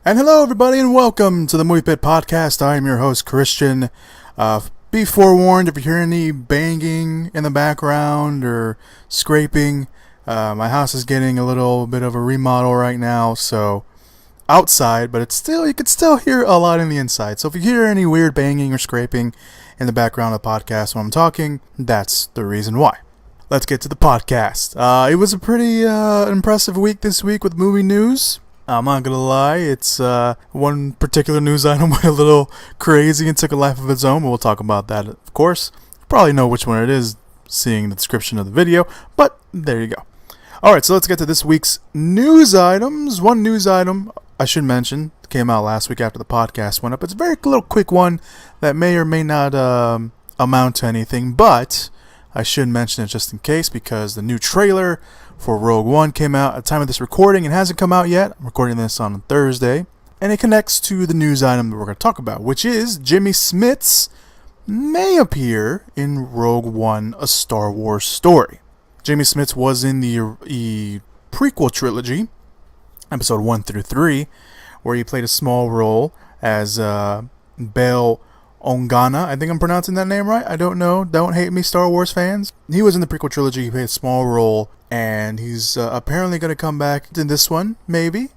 And hello, everybody, and welcome to the Movie Pitt podcast. I am your host, Christian. Be forewarned if you hear any banging in the background or scraping. My house is getting a little bit of a remodel right now, so outside, but you can still hear a lot in the inside. So if you hear any weird banging or scraping in the background of the podcast when I'm talking, that's the reason why. Let's get to the podcast. It was a pretty impressive week this week with movie news. I'm not gonna lie, it's one particular news item went a little crazy and took a life of its own, but we'll talk about that, of course. You probably know which one it is, seeing the description of the video, but there you go. Alright, so let's get to this week's news items. One news item I should mention came out last week after the podcast went up. It's a very little quick one that may or may not amount to anything, but I should mention it just in case, because the new trailer for Rogue One came out at the time of this recording. It hasn't come out yet. I'm recording this on Thursday, and it connects to the news item that we're going to talk about, which is Jimmy Smits may appear in Rogue One, A Star Wars Story. Jimmy Smits was in the prequel trilogy, episode 1 through 3, where he played a small role as Bail Organa. I think I'm pronouncing that name right. I don't know. Don't hate me, Star Wars fans. He was in the prequel trilogy. He played a small role, and he's apparently going to come back in this one. Maybe.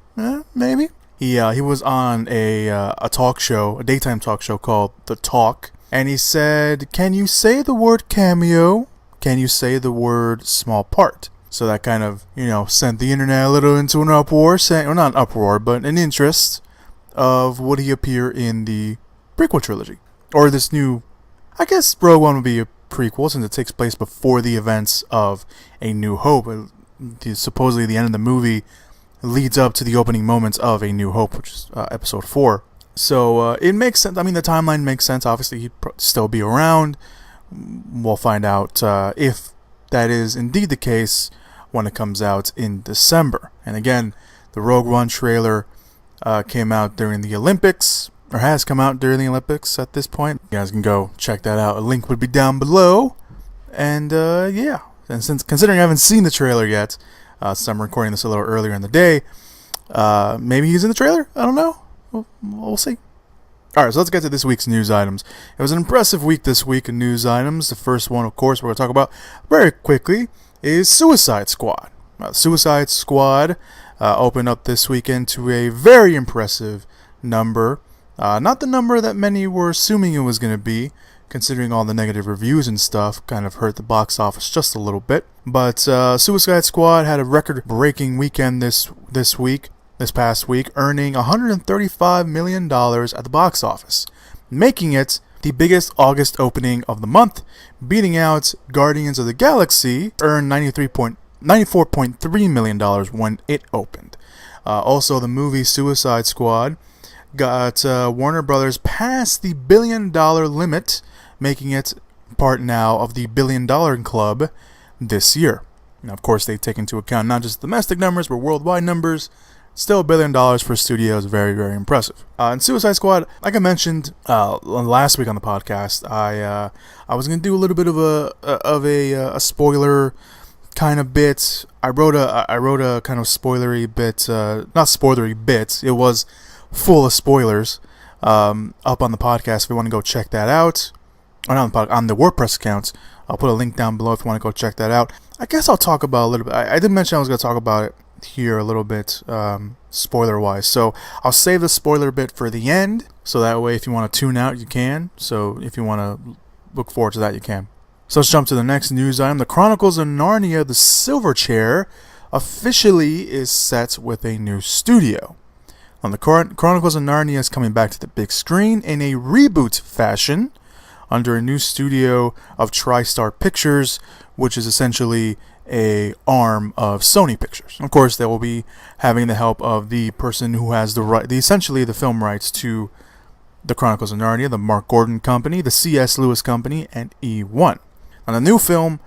Maybe. He was on a talk show, a daytime talk show called The Talk, and he said, "Can you say the word cameo? Can you say the word small part?" So that kind of, sent the internet a little into an uproar, not an uproar, but an interest of would he appear in the prequel trilogy. Or this new, I guess Rogue One would be a prequel since it takes place before the events of A New Hope. Supposedly the end of the movie leads up to the opening moments of A New Hope, which is episode 4. So it makes sense. I mean, the timeline makes sense. Obviously, he'd still be around. We'll find out if that is indeed the case when it comes out in December. And again, the Rogue One trailer came out during the Olympics, or has come out during the Olympics at this point. You guys can go check that out. A link would be down below. And yeah, and considering I haven't seen the trailer yet, since I'm recording this a little earlier in the day, maybe he's in the trailer? I don't know. We'll see. Alright, so let's get to this week's news items. It was an impressive week this week in news items. The first one, of course, we're going to talk about very quickly is Suicide Squad. Suicide Squad opened up this weekend to a very impressive number. Not the number that many were assuming it was going to be, considering all the negative reviews and stuff kind of hurt the box office just a little bit. But Suicide Squad had a record-breaking weekend this past week, earning $135 million at the box office, making it the biggest August opening of the month, beating out Guardians of the Galaxy, earned $94.3 million when it opened. Also, the movie Suicide Squad got Warner Brothers past the $1 billion limit, making it part now of the $1 billion club this year. Now, of course, they take into account not just domestic numbers, but worldwide numbers. Still $1 billion for studios, very, very impressive. And Suicide Squad, like I mentioned last week on the podcast, I was gonna do a little bit of a spoiler kind of bit. I wrote a kind of spoilery bit, not spoilery bits. It was full of spoilers up on the podcast if you want to go check that out. Or not on the WordPress account. I'll put a link down below if you want to go check that out. I guess I'll talk about a little bit. I did mention I was going to talk about it here a little bit spoiler wise, so I'll save the spoiler bit for the end, so that way if you want to tune out you can. So if you want to look forward to that, you can. So let's jump to the next news item. The Chronicles of Narnia, The Silver Chair, officially is set with a new studio. The Chronicles of Narnia is coming back to the big screen in a reboot fashion under a new studio of TriStar Pictures, which is essentially a arm of Sony Pictures. Of course, they will be having the help of the person who has essentially the film rights to the Chronicles of Narnia, the Mark Gordon Company, the C.S. Lewis Company, and E1. And the new film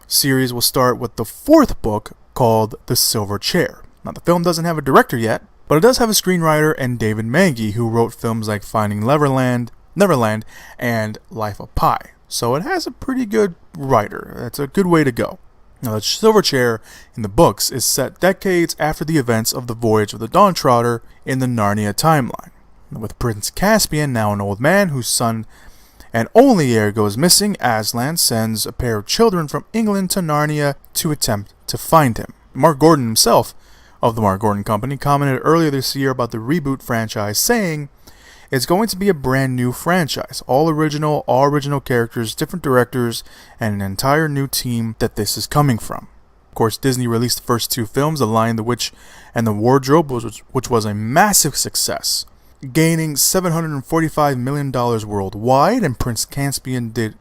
series will start with the 4th book called The Silver Chair. Now, the film doesn't have a director yet, but it does have a screenwriter and David Magee, who wrote films like Finding Neverland, and Life of Pi. So it has a pretty good writer. That's a good way to go. Now, the Silver Chair in the books is set decades after the events of the Voyage of the Dawn Trotter in the Narnia timeline, with Prince Caspian, now an old man whose son and only heir goes missing. Aslan sends a pair of children from England to Narnia to attempt to find him. Mark Gordon himself, of the Mark Gordon Company, commented earlier this year about the reboot franchise, saying, "It's going to be a brand new franchise, all original characters, different directors, and an entire new team that this is coming from." Of course, Disney released the first two films, The Lion, the Witch, and the Wardrobe, which was a massive success, gaining $745 million worldwide, and Prince Caspian did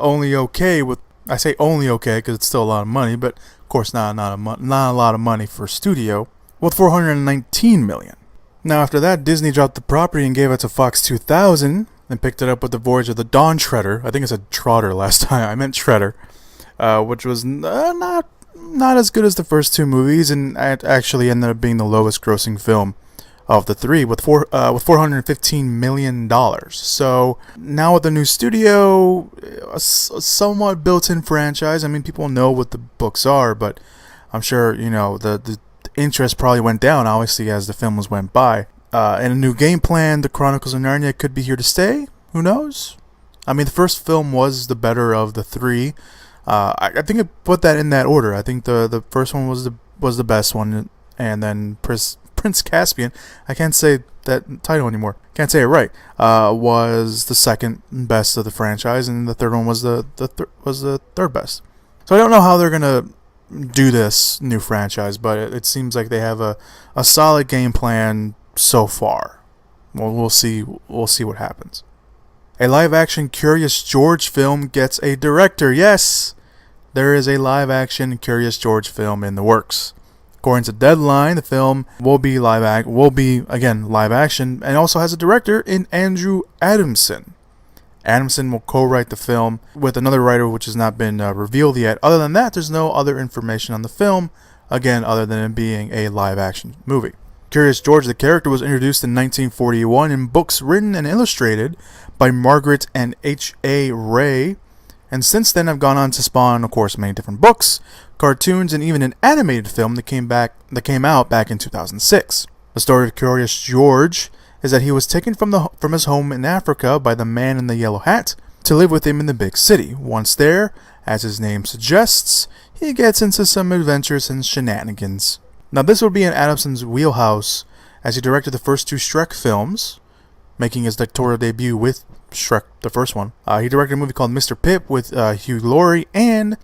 only okay with. I say only okay because it's still a lot of money, but of course not a lot of money for a studio, with $419 million. Now after that, Disney dropped the property and gave it to Fox 2000 and picked it up with the Voyage of the Dawn Treader. I think I said Trotter last time. I meant Shredder, which was not as good as the first two movies, and it actually ended up being the lowest grossing film of the three, with $415 million. So now with the new studio, a somewhat built-in franchise. I mean, people know what the books are, but I'm sure the interest probably went down, obviously, as the films went by. And a new game plan, The Chronicles of Narnia, could be here to stay. Who knows? I mean, the first film was the better of the three. I think I put that in that order. I think the first one was the best one, and then Prince Caspian, I can't say that title anymore, can't say it right, was the second best of the franchise, and the third one was the third best. So I don't know how they're gonna do this new franchise, but it seems like they have a solid game plan so far. Well, we'll see what happens. A live-action Curious George film gets a director. Yes, there is a live-action Curious George film in the works. According to Deadline, the film will be live action, and also has a director in Andrew Adamson. Adamson will co-write the film with another writer, which has not been revealed yet. Other than that, there's no other information on the film, again, other than it being a live-action movie. Curious George, the character, was introduced in 1941 in books written and illustrated by Margaret and H.A. Ray, and since then have gone on to spawn, of course, many different books, cartoons, and even an animated film that came out back in 2006. The story of Curious George is that he was taken from his home in Africa by the man in the yellow hat to live with him in the big city. Once there, as his name suggests, he gets into some adventures and shenanigans. Now this would be in Adamson's wheelhouse, as he directed the first two Shrek films, making his directorial debut with Shrek, the first one. He directed a movie called Mr. Pitt with Hugh Laurie, and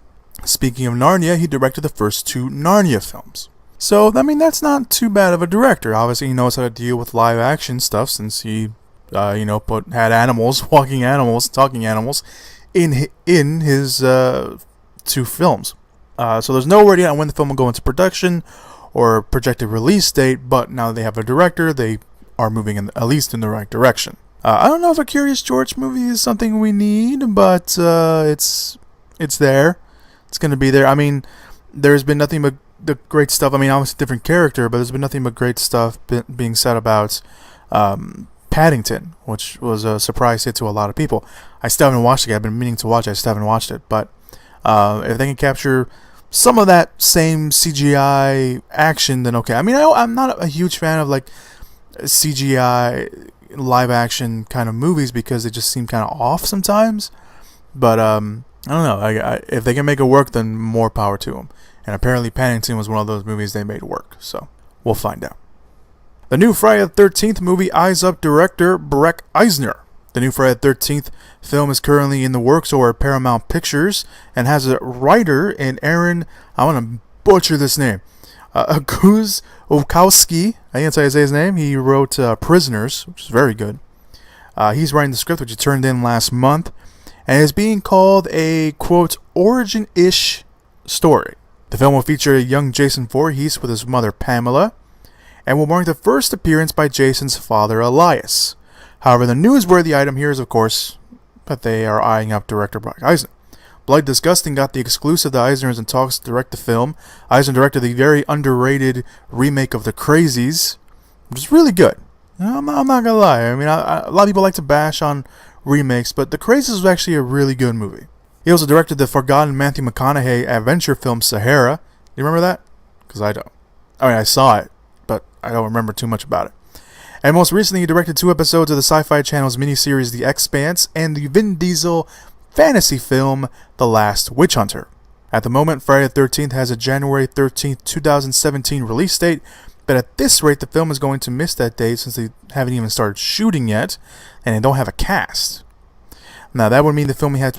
speaking of Narnia, he directed the first two Narnia films. So, I mean, that's not too bad of a director. Obviously, he knows how to deal with live action stuff, since he, had animals, talking animals, in his two films. So there's no word yet on when the film will go into production or projected release date, but now that they have a director, they are moving at least in the right direction. I don't know if a Curious George movie is something we need, but it's there. It's going to be there. I mean, there's been nothing but the great stuff. I mean, obviously different character, but there's been nothing but great stuff being said about Paddington, which was a surprise hit to a lot of people. I still haven't watched it. I've been meaning to watch it. I still haven't watched it. But if they can capture some of that same CGI action, then okay. I mean, I'm not a huge fan of like CGI live action kind of movies because they just seem kind of off sometimes. But I don't know. If they can make it work, then more power to them. And apparently Paddington was one of those movies they made work. So we'll find out. The new Friday the 13th movie eyes up director Breck Eisner. The new Friday the 13th film is currently in the works over at Paramount Pictures and has a writer in Aaron, I want to butcher this name, Guz Okowski. I can't say his name. He wrote Prisoners, which is very good. He's writing the script, which he turned in last month, and is being called a, quote, origin-ish story. The film will feature a young Jason Voorhees with his mother Pamela, and will mark the first appearance by Jason's father Elias. However, the newsworthy item here is, of course, that they are eyeing up director Breck Eisner. Bloody Disgusting got the exclusive that Eisner is in talks to direct the film. Eisner directed the very underrated remake of The Crazies, which is really good. I'm not going to lie. I mean, a lot of people like to bash on remakes, but The Crazies was actually a really good movie. He also directed the forgotten Matthew McConaughey adventure film Sahara. You remember that? Because I don't. I mean, I saw it, but I don't remember too much about it. And most recently, he directed 2 episodes of the Sci-Fi Channel's miniseries The Expanse and the Vin Diesel fantasy film The Last Witch Hunter. At the moment, Friday the 13th has a January 13th, 2017 release date, but at this rate, the film is going to miss that date since they haven't even started shooting yet, and they don't have a cast. Now, that would mean the film would have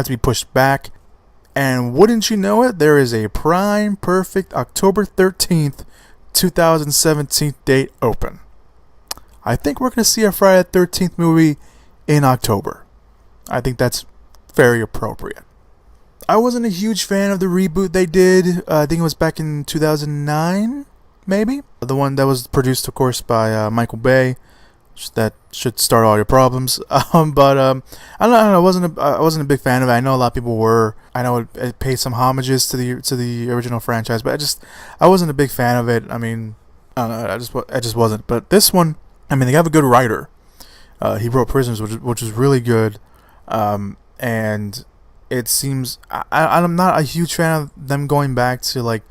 to be pushed back, and wouldn't you know it, there is a prime perfect October 13th, 2017 date open. I think we're going to see a Friday the 13th movie in October. I think that's very appropriate. I wasn't a huge fan of the reboot they did. I think it was back in 2009, maybe? The one that was produced, of course, by Michael Bay. That should start all your problems. I don't know. I wasn't a big fan of it. I know a lot of people were. I know it paid some homages to the original franchise, but I wasn't a big fan of it. I mean, I don't know. I just wasn't. But this one, I mean, they have a good writer. He wrote Prisoners, which is really good. And it seems I'm not a huge fan of them going back to like,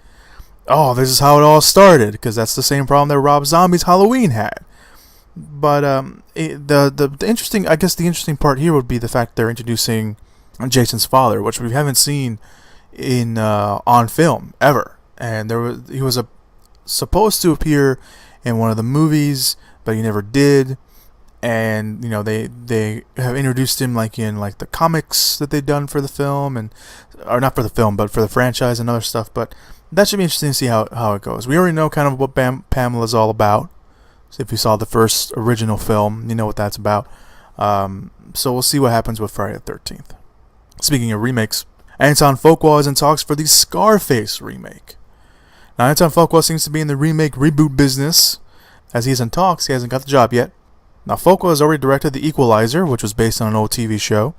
oh, this is how it all started, because that's the same problem that Rob Zombie's Halloween had. But the interesting part here would be the fact they're introducing Jason's father, which we haven't seen in on film ever. And he was supposed to appear in one of the movies, but he never did. And they have introduced him like in like the comics that they've done for the film, or not for the film, but for the franchise and other stuff. But that should be interesting to see how it goes. We already know kind of what Pamela's all about. So if you saw the first original film, you know what that's about. So we'll see what happens with Friday the 13th. Speaking of remakes, Anton Fuqua is in talks for the Scarface remake. Now, Anton Fuqua seems to be in the reboot business. As he's in talks, he hasn't got the job yet. Now, Fuqua has already directed The Equalizer, which was based on an old TV show,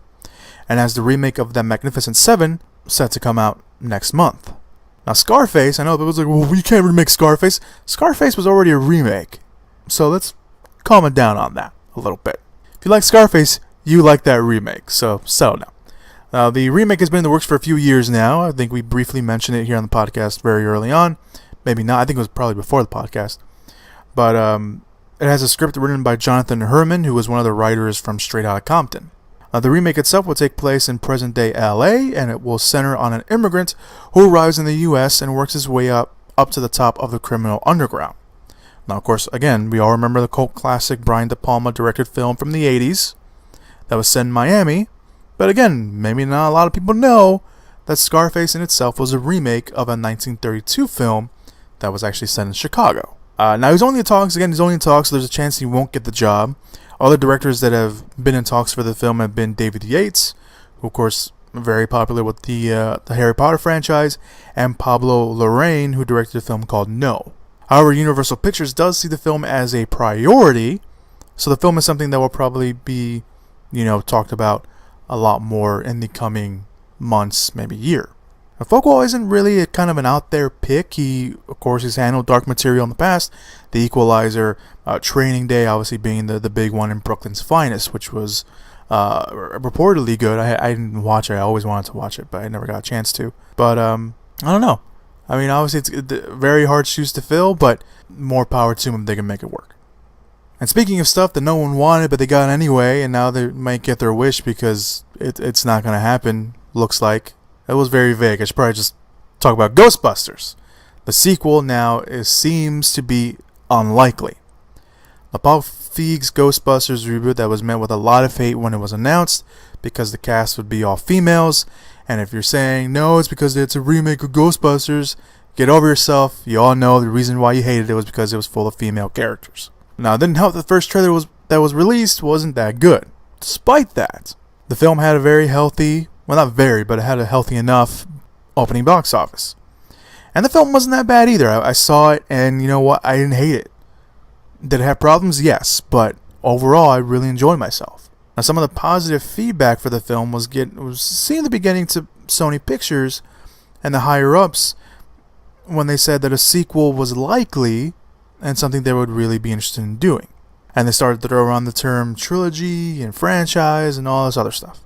and has the remake of The Magnificent Seven set to come out next month. Now, Scarface, I know people's like, well, we can't remake Scarface. Scarface was already a remake. So let's calm it down on that a little bit. If you like Scarface, you like that remake, so settle down. Now, the remake has been in the works for a few years now. I think we briefly mentioned it here on the podcast very early on. Maybe not. I think it was probably before the podcast. But it has a script written by Jonathan Herman, who was one of the writers from Straight Outta Compton. The remake itself will take place in present-day LA, and it will center on an immigrant who arrives in the U.S. and works his way up to the top of the criminal underground. Now, of course, again, we all remember the cult classic Brian De Palma directed film from the 80s that was set in Miami. But again, maybe not a lot of people know that Scarface in itself was a remake of a 1932 film that was actually set in Chicago. Now, he's only in talks, so there's a chance he won't get the job. Other directors that have been in talks for the film have been David Yates, who, of course, very popular with the Harry Potter franchise, and Pablo Larraín, who directed a film called No. However, Universal Pictures does see the film as a priority, so the film is something that will probably be, talked about a lot more in the coming months, maybe year. Now, Fuqua isn't really a kind of an out there pick. He, of course, has handled Dark Material in the past, The Equalizer, Training Day, obviously being the big one, in Brooklyn's Finest, which was reportedly good. I didn't watch it. I always wanted to watch it, but I never got a chance to. But I don't know. I mean, obviously, it's very hard shoes to fill, but more power to them if they can make it work. And speaking of stuff that no one wanted, but they got anyway, and now they might get their wish because it's not going to happen, looks like. It was very vague. I should probably just talk about Ghostbusters. The sequel now seems to be unlikely. The Paul Feig's Ghostbusters reboot that was met with a lot of hate when it was announced because the cast would be all females. And if you're saying, no, it's because it's a remake of Ghostbusters, get over yourself. You all know the reason why you hated it was because it was full of female characters. Now, it didn't help the first trailer that was released wasn't that good. Despite that, the film had a very healthy, well, not very, but it had a healthy enough opening box office. And the film wasn't that bad either. I saw it, and you know what? I didn't hate it. Did it have problems? Yes, but overall, I really enjoyed myself. Now, some of the positive feedback for the film seemed to be getting to Sony Pictures and the higher-ups when they said that a sequel was likely and something they would really be interested in doing. And they started to throw around the term trilogy and franchise and all this other stuff.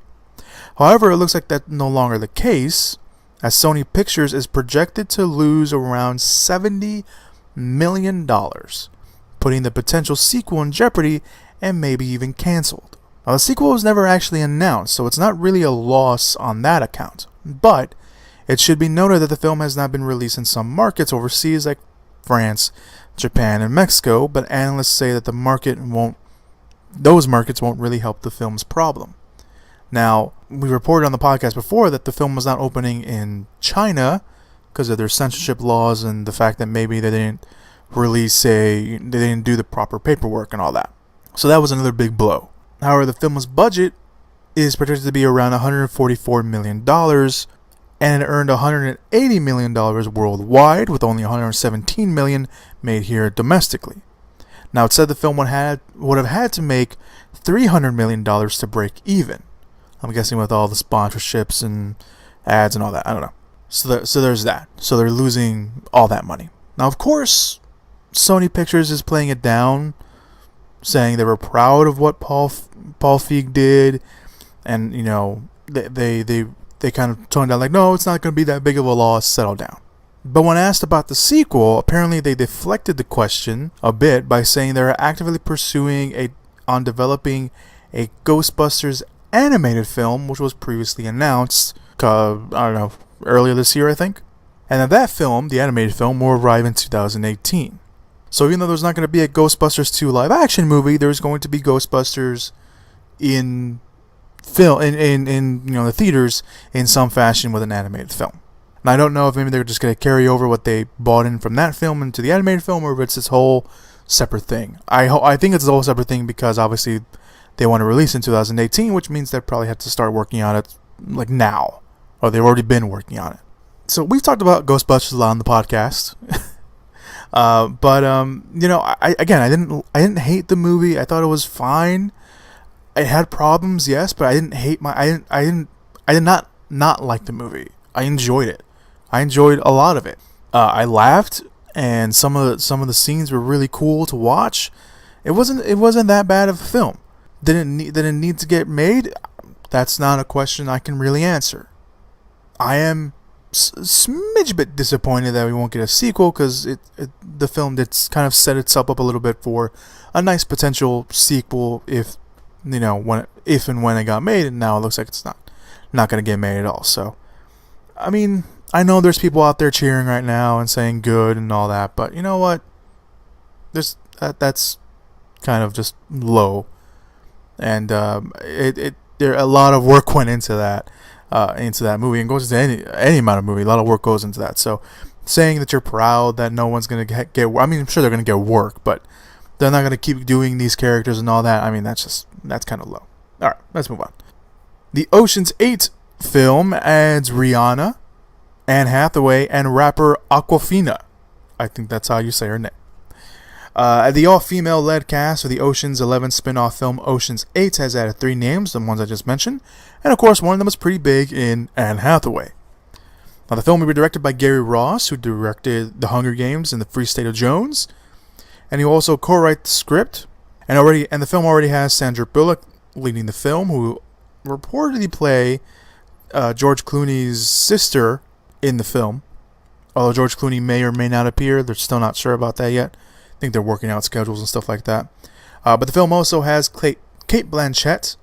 However, it looks like that's no longer the case, as Sony Pictures is projected to lose around $70 million, putting the potential sequel in jeopardy and maybe even cancelled. Now, the sequel was never actually announced, so it's not really a loss on that account. But it should be noted that the film has not been released in some markets overseas like France, Japan, and Mexico, but analysts say that those markets won't really help the film's problem. Now, we reported on the podcast before that the film was not opening in China because of their censorship laws and the fact that maybe they didn't they didn't do the proper paperwork and all that. So that was another big blow. However, the film's budget is projected to be around $144 million, and it earned $180 million worldwide, with only $117 million made here domestically. Now, it said the film would have had to make $300 million to break even. I'm guessing with all the sponsorships and ads and all that. I don't know. So there's that. So they're losing all that money. Now, of course, Sony Pictures is playing it down, saying they were proud of what Paul Feig did, and they kind of toned down like, no, it's not going to be that big of a loss. Settle down. But when asked about the sequel, apparently they deflected the question a bit by saying they're actively pursuing on developing a Ghostbusters animated film, which was previously announced, earlier this year, I think. And that film, the animated film, will arrive in 2018. So even though there's not going to be a Ghostbusters 2 live action movie, there's going to be Ghostbusters in film in the theaters in some fashion with an animated film. And I don't know if maybe they're just going to carry over what they bought in from that film into the animated film, or if it's this whole separate thing. I think it's a whole separate thing because obviously they want to release in 2018, which means they probably have to start working on it like now, or they've already been working on it. So we've talked about Ghostbusters a lot on the podcast. I didn't hate the movie. I thought it was fine. It had problems, yes, but I did not like the movie. I enjoyed it. I enjoyed a lot of it. I laughed, and some of the scenes were really cool to watch. It wasn't that bad of a film. Did it need to get made? That's not a question I can really answer. I am smidge bit disappointed that we won't get a sequel, because the film did kind of set itself up a little bit for a nice potential sequel if and when it got made, and now it looks like it's not going to get made at all. So, I mean, I know there's people out there cheering right now and saying good and all that, but you know what? That's kind of just low, and there a lot of work went into that movie, and goes into any amount of movie. A lot of work goes into that. So, saying that you're proud that no one's gonna get, I mean, I'm sure they're gonna get work, but they're not gonna keep doing these characters and all that. I mean, that's kind of low. All right, let's move on. The Ocean's 8 film adds Rihanna, Anne Hathaway, and rapper Awkwafina. I think that's how you say her name. The all-female led cast of the Ocean's 11 spin-off film Ocean's 8 has added 3 names, the ones I just mentioned, and of course one of them is pretty big in Anne Hathaway. Now, the film will be directed by Gary Ross, who directed The Hunger Games and The Free State of Jones, and he will also co-write the script. And the film already has Sandra Bullock leading the film, who reportedly play George Clooney's sister in the film. Although George Clooney may or may not appear, they're still not sure about that yet. I think they're working out schedules and stuff like that. But the film also has Kate Blanchett,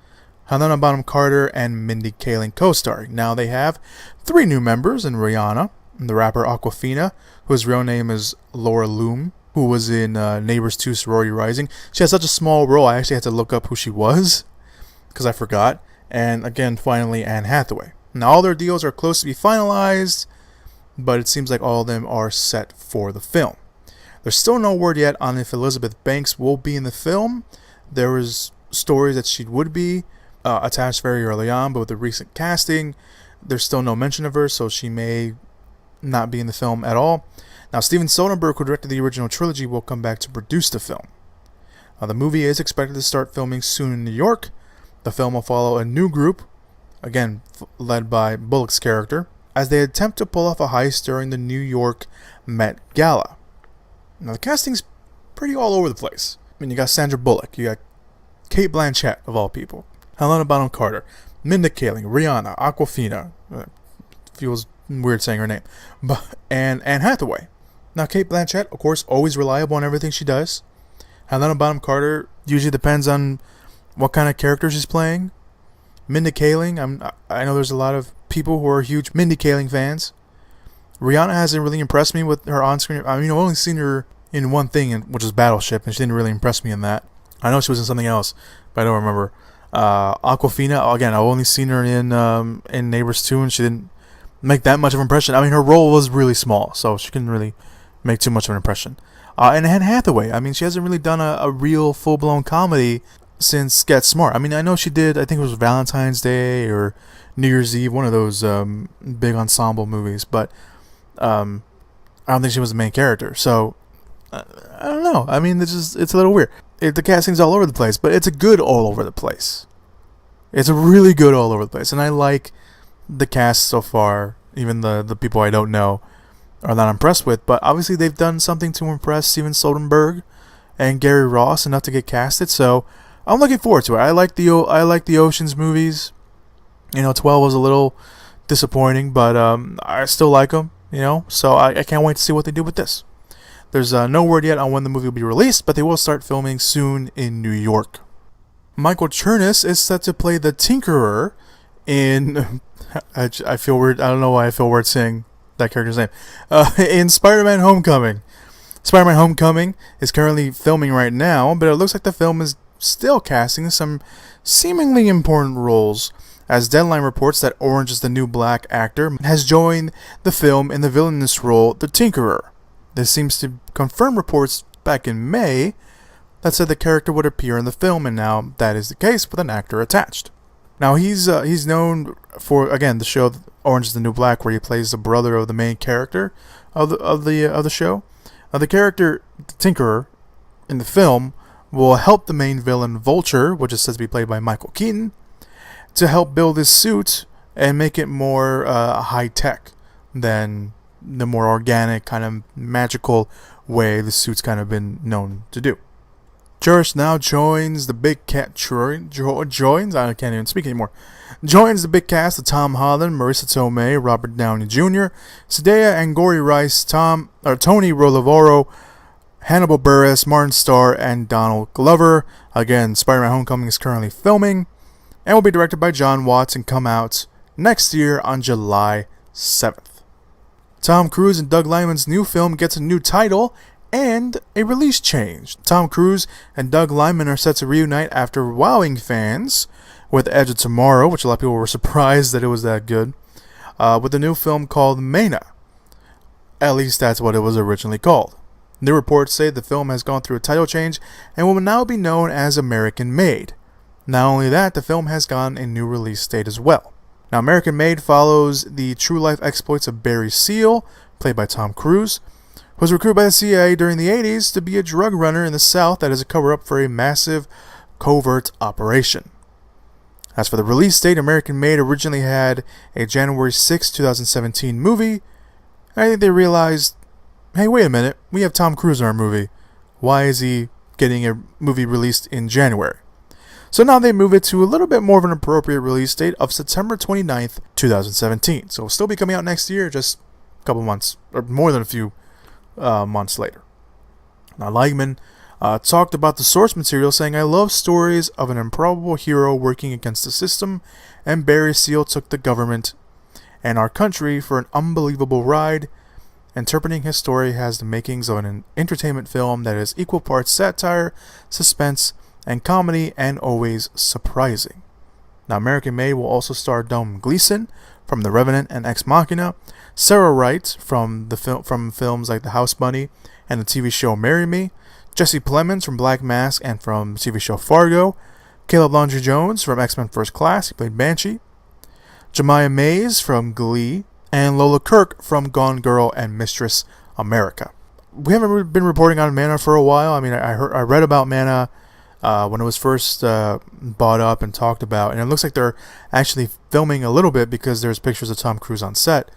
Helena Bonham Carter, and Mindy Kaling co-starring. Now they have 3 new members in Rihanna, and the rapper Awkwafina, whose real name is Laura Loom, who was in Neighbors 2 Sorority Rising. She has such a small role, I actually had to look up who she was, because I forgot. And again, finally, Anne Hathaway. Now all their deals are close to be finalized, but it seems like all of them are set for the film. There's still no word yet on if Elizabeth Banks will be in the film. There was stories that she would be attached very early on, but with the recent casting, there's still no mention of her, so she may not be in the film at all. Now, Steven Soderbergh, who directed the original trilogy, will come back to produce the film. The movie is expected to start filming soon in New York. The film will follow a new group, again led by Bullock's character, as they attempt to pull off a heist during the New York Met Gala. Now, the casting's pretty all over the place. I mean, you got Sandra Bullock, you got Kate Blanchett, of all people, Helena Bonham Carter, Mindy Kaling, Rihanna, Aquafina. Feels weird saying her name. And Anne Hathaway. Now, Cate Blanchett, of course, always reliable on everything she does. Helena Bonham Carter usually depends on what kind of character she's playing. Mindy Kaling, I know there's a lot of people who are huge Mindy Kaling fans. Rihanna hasn't really impressed me with her on-screen. I mean, I've only seen her in one thing, which is Battleship, and she didn't really impress me in that. I know she was in something else, but I don't remember. Aquafina, again, I've only seen her in Neighbors 2, and she didn't make that much of an impression. I mean, her role was really small, so she couldn't really make too much of an impression. And Anne Hathaway, I mean, she hasn't really done a real full-blown comedy since Get Smart. I mean, I know she did, I think it was Valentine's Day or New Year's Eve, one of those big ensemble movies, but I don't think she was the main character. So, I don't know. I mean, it's a little weird. The casting's all over the place, but it's a good all over the place. It's a really good all over the place, and I like the cast so far. Even the people I don't know are not impressed with, but obviously they've done something to impress Steven Soderbergh and Gary Ross enough to get casted. So I'm looking forward to it. I like the Ocean's movies. 12 was a little disappointing, but I still like them. So I can't wait to see what they do with this. There's no word yet on when the movie will be released, but they will start filming soon in New York. Michael Chernus is set to play the Tinkerer in... I feel weird. I don't know why I feel weird saying that character's name. In Spider-Man Homecoming. Spider-Man Homecoming is currently filming right now, but it looks like the film is still casting some seemingly important roles, as Deadline reports that Orange is the New Black actor has joined the film in the villainous role, the Tinkerer. This seems to confirm reports back in May that said the character would appear in the film, and now that is the case with an actor attached. Now he's known for, again, the show Orange is the New Black, where he plays the brother of the main character of the show. The character, the Tinkerer, in the film will help the main villain Vulture, which is said to be played by Michael Keaton, to help build his suit and make it more high tech than the more organic, kind of magical way the suit's kind of been known to do. Cherish now joins the big cat. Joins. I can't even speak anymore. Joins the big cast of Tom Holland, Marissa Tomei, Robert Downey Jr., Zendaya Angourie Rice, Tony Rolovoro, Hannibal Buress, Martin Starr, and Donald Glover. Again, Spider-Man Homecoming is currently filming and will be directed by John Watts and come out next year on July 7th. Tom Cruise and Doug Liman's new film gets a new title and a release change. Tom Cruise and Doug Liman are set to reunite after wowing fans with Edge of Tomorrow, which a lot of people were surprised that it was that good, with a new film called Mena. At least that's what it was originally called. New reports say the film has gone through a title change and will now be known as American Made. Not only that, the film has gotten a new release date as well. Now, American Made follows the true-life exploits of Barry Seal, played by Tom Cruise, who was recruited by the CIA during the 80s to be a drug runner in the South that is a cover-up for a massive covert operation. As for the release date, American Made originally had a January 6, 2017 movie. I think they realized, hey, wait a minute, we have Tom Cruise in our movie. Why is he getting a movie released in January? So now they move it to a little bit more of an appropriate release date of September 29th, 2017. So it'll still be coming out next year, just a couple months, or more than a few months later. Now, Lightman talked about the source material, saying, "I love stories of an improbable hero working against the system, and Barry Seal took the government and our country for an unbelievable ride. Interpreting his story has the makings of an entertainment film that is equal parts satire, suspense, and comedy, and always surprising." Now, American Made will also star Dom Gleeson from The Revenant and Ex Machina, Sarah Wright from films like The House Bunny and the TV show Marry Me, Jesse Plemons from Black Mask and from the TV show Fargo, Caleb Landry Jones from X-Men First Class, he played Banshee, Jemiah Mays from Glee, and Lola Kirk from Gone Girl and Mistress America. We haven't been reporting on Mana for a while. I mean, I read about Mana when it was first bought up and talked about, and it looks like they're actually filming a little bit because there's pictures of Tom Cruise on set.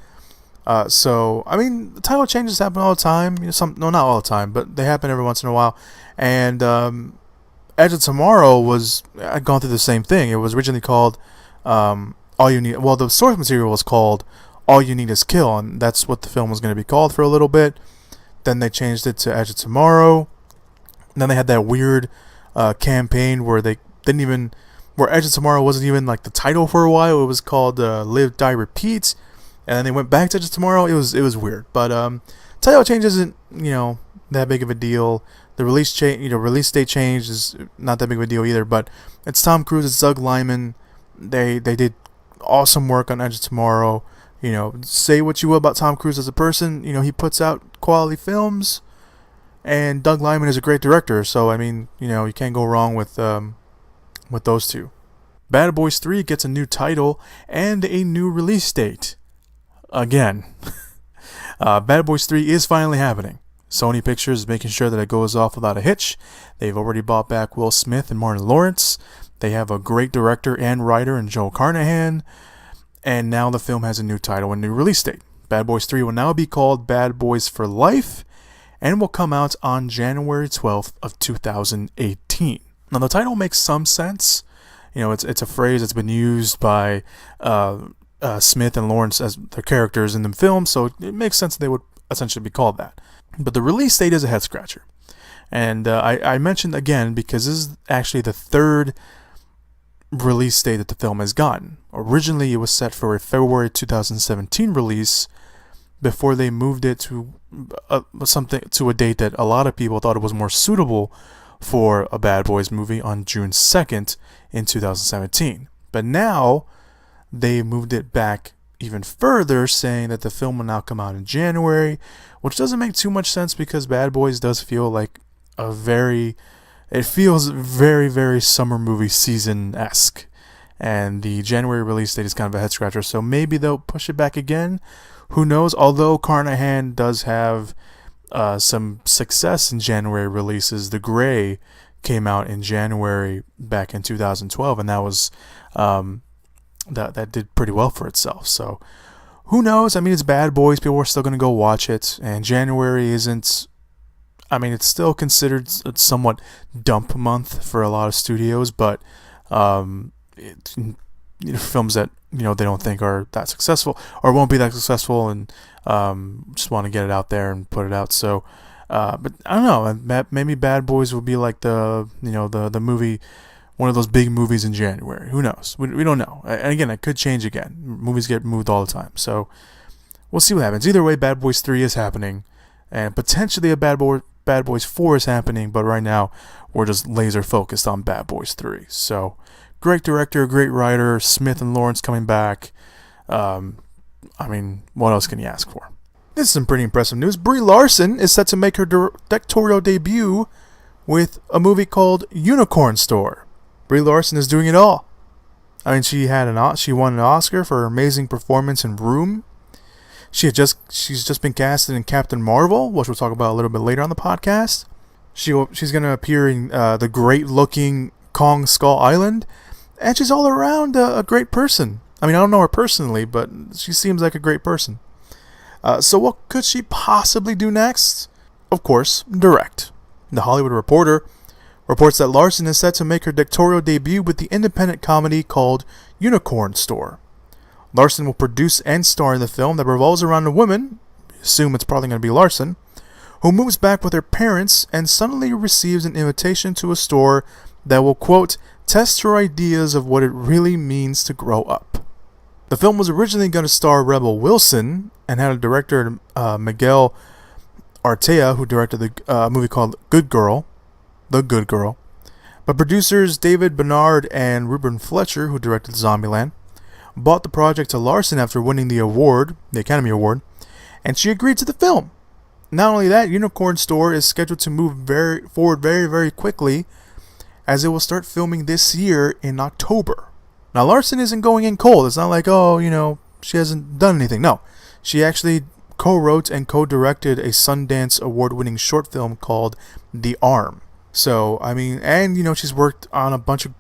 So, I mean, the title changes happen all the time. Not all the time, but they happen every once in a while. And Edge of Tomorrow had gone through the same thing. It was originally called All You Need. Well, the source material was called All You Need Is Kill, and that's what the film was going to be called for a little bit. Then they changed it to Edge of Tomorrow. And then they had that weird campaign where they didn't even, where Edge of Tomorrow wasn't even like the title for a while. It was called Live, Die, Repeat, and then they went back to Edge of Tomorrow. It was weird, but title change isn't that big of a deal. The release date change is not that big of a deal either. But it's Tom Cruise, it's Doug Liman. They did awesome work on Edge of Tomorrow. Say what you will about Tom Cruise as a person. He puts out quality films, and Doug Liman is a great director. So I mean, you can't go wrong with those two. Bad Boys 3 gets a new title and a new release date. Again, Bad Boys 3 is finally happening. Sony Pictures is making sure that it goes off without a hitch. They've already bought back Will Smith and Martin Lawrence. They have a great director and writer in Joe Carnahan. And now the film has a new title and new release date. Bad Boys 3 will now be called Bad Boys for Life and will come out on January 12th of 2018. Now the title makes some sense. It's a phrase that's been used by Smith and Lawrence as their characters in the film, so it makes sense that they would essentially be called that. But the release date is a head scratcher. And I mentioned again because this is actually the third release date that the film has gotten. Originally, it was set for a February 2017 release before they moved it to a date that a lot of people thought it was more suitable for a Bad Boys movie on June 2nd in 2017. But now they moved it back even further, saying that the film will now come out in January, which doesn't make too much sense because Bad Boys does feel like it feels very, very summer movie season-esque. And the January release date is kind of a head-scratcher, so maybe they'll push it back again. Who knows? Although Carnahan does have some success in January releases. The Grey came out in January back in 2012, and that was that did pretty well for itself. So who knows? I mean, it's Bad Boys. People are still going to go watch it, and January isn't. I mean, it's still considered a somewhat dump month for a lot of studios, but films that they don't think are that successful or won't be that successful, and just want to get it out there and put it out. So, but I don't know. Maybe Bad Boys will be like the movie, one of those big movies in January. Who knows? We don't know. And again, it could change again. Movies get moved all the time, so we'll see what happens. Either way, Bad Boys 3 is happening, and potentially a Bad Boys 4 is happening, but right now we're just laser focused on Bad Boys 3. So, great director, great writer, Smith and Lawrence coming back. I mean, what else can you ask for? This is some pretty impressive news. Brie Larson is set to make her directorial debut with a movie called Unicorn Store. Brie Larson is doing it all. I mean, she won an Oscar for her amazing performance in Room. She's just been casted in Captain Marvel, which we'll talk about a little bit later on the podcast. She's going to appear in the great-looking Kong Skull Island, and she's all around a great person. I mean, I don't know her personally, but she seems like a great person. So what could she possibly do next? Of course, direct. The Hollywood Reporter reports that Larson is set to make her directorial debut with the independent comedy called Unicorn Store. Larson will produce and star in the film that revolves around a woman, assume it's probably going to be Larson, who moves back with her parents and suddenly receives an invitation to a store that will, quote, test her ideas of what it really means to grow up. The film was originally going to star Rebel Wilson and had a director, Miguel Artea, who directed the movie called The Good Girl. But producers David Bernard and Ruben Fletcher, who directed Zombieland, bought the project to Larson after winning the Academy Award, and she agreed to the film. Not only that, Unicorn Store is scheduled to move forward very, very quickly, as it will start filming this year in October. Now, Larson isn't going in cold. It's not like, she hasn't done anything. No, she actually co-wrote and co-directed a Sundance Award-winning short film called The Arm. So, I mean, and, she's worked on a bunch of,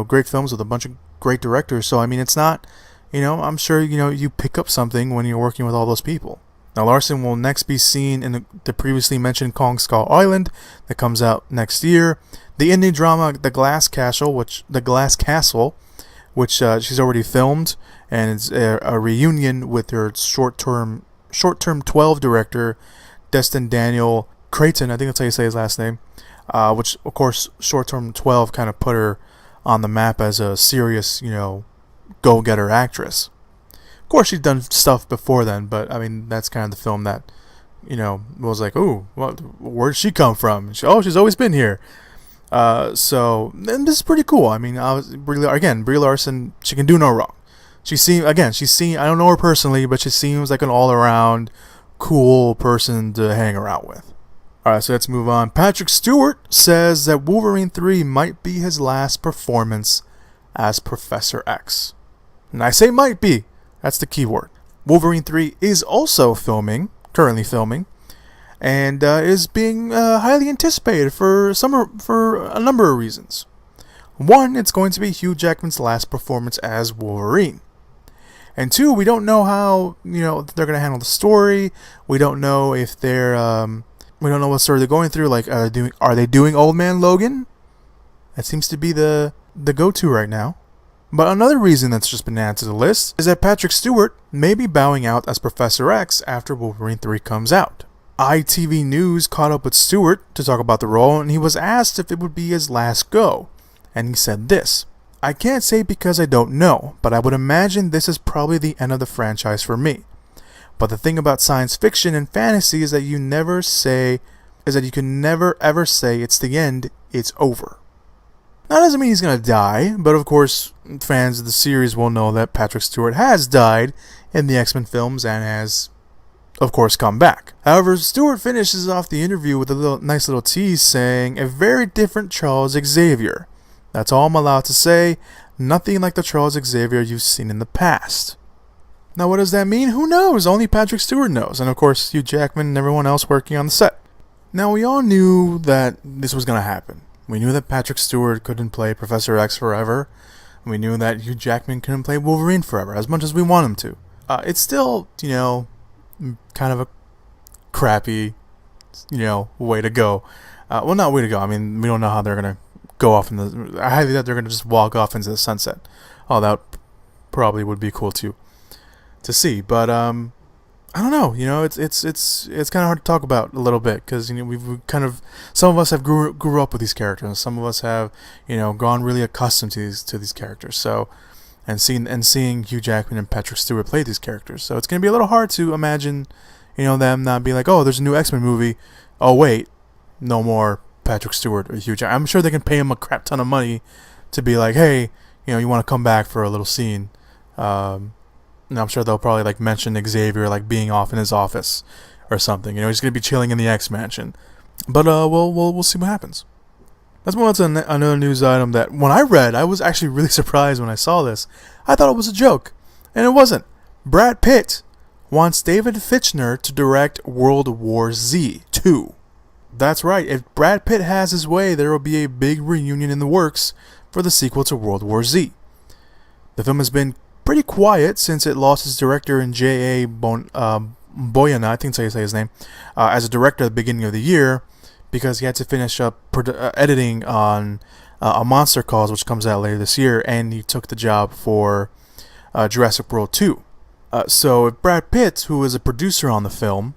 great films with a bunch of great directors. So, I mean, it's not, I'm sure, you pick up something when you're working with all those people. Now, Larson will next be seen in the previously mentioned Kong Skull Island that comes out next year. The indie drama The Glass Castle, which she's already filmed, and it's a reunion with her short-term 12 director, Destin Daniel Creighton. I think that's how you say his last name. Which, of course, short-term 12 kind of put her on the map as a serious, go-getter actress. Of course, she'd done stuff before then, but, I mean, that's kind of the film that, was like, ooh, where'd she come from? She's always been here. So, and this is pretty cool. I mean, Brie Larson, she can do no wrong. I don't know her personally, but she seems like an all-around cool person to hang around with. Alright, so let's move on. Patrick Stewart says that Wolverine 3 might be his last performance as Professor X. And I say might be. That's the key word. Wolverine 3 is also currently filming, and is being highly anticipated for a number of reasons. One, it's going to be Hugh Jackman's last performance as Wolverine. And two, we don't know how they're going to handle the story. We don't know if they're we don't know what story they're going through. Like, are they doing Old Man Logan? That seems to be the go-to right now. But another reason that's just been added to the list is that Patrick Stewart may be bowing out as Professor X after Wolverine 3 comes out. ITV News caught up with Stewart to talk about the role, and he was asked if it would be his last go. And he said this: "I can't say because I don't know, but I would imagine this is probably the end of the franchise for me. But the thing about science fiction and fantasy is that you can never ever say it's the end, it's over." That doesn't mean he's going to die, but of course, fans of the series will know that Patrick Stewart has died in the X-Men films and has, of course, come back. However, Stewart finishes off the interview with a nice little tease saying, "A very different Charles Xavier. That's all I'm allowed to say. Nothing like the Charles Xavier you've seen in the past." Now, what does that mean? Who knows? Only Patrick Stewart knows. And of course, Hugh Jackman and everyone else working on the set. Now, we all knew that this was going to happen. We knew that Patrick Stewart couldn't play Professor X forever. We knew that Hugh Jackman couldn't play Wolverine forever, as much as we want him to. It's still, kind of a crappy, way to go. Well, not way to go. I mean, we don't know how they're going to go off I highly doubt they're going to just walk off into the sunset. Oh, that probably would be cool too to see, but I don't know. It's kind of hard to talk about a little bit because we've kind of, some of us have grew up with these characters. Some of us have gone really accustomed to these characters. So, and seeing Hugh Jackman and Patrick Stewart play these characters. So it's gonna be a little hard to imagine them not be like, oh, there's a new X-Men movie. Oh wait, no more Patrick Stewart or Hugh Jackman. I'm sure they can pay him a crap ton of money to be like, hey, you want to come back for a little scene. And I'm sure they'll probably mention Xavier being off in his office or something. He's gonna be chilling in the X Mansion. But we'll see what happens. Let's move on to another news item that when I read, I was actually really surprised when I saw this. I thought it was a joke, and it wasn't. Brad Pitt wants David Fincher to direct World War Z 2. That's right. If Brad Pitt has his way, there will be a big reunion in the works for the sequel to World War Z. The film has been pretty quiet since it lost its director in J.A. Boyana, I think that's how you say his name, as a director at the beginning of the year, because he had to finish up editing on A Monster Calls, which comes out later this year, and he took the job for Jurassic World 2. So if Brad Pitt, who is a producer on the film,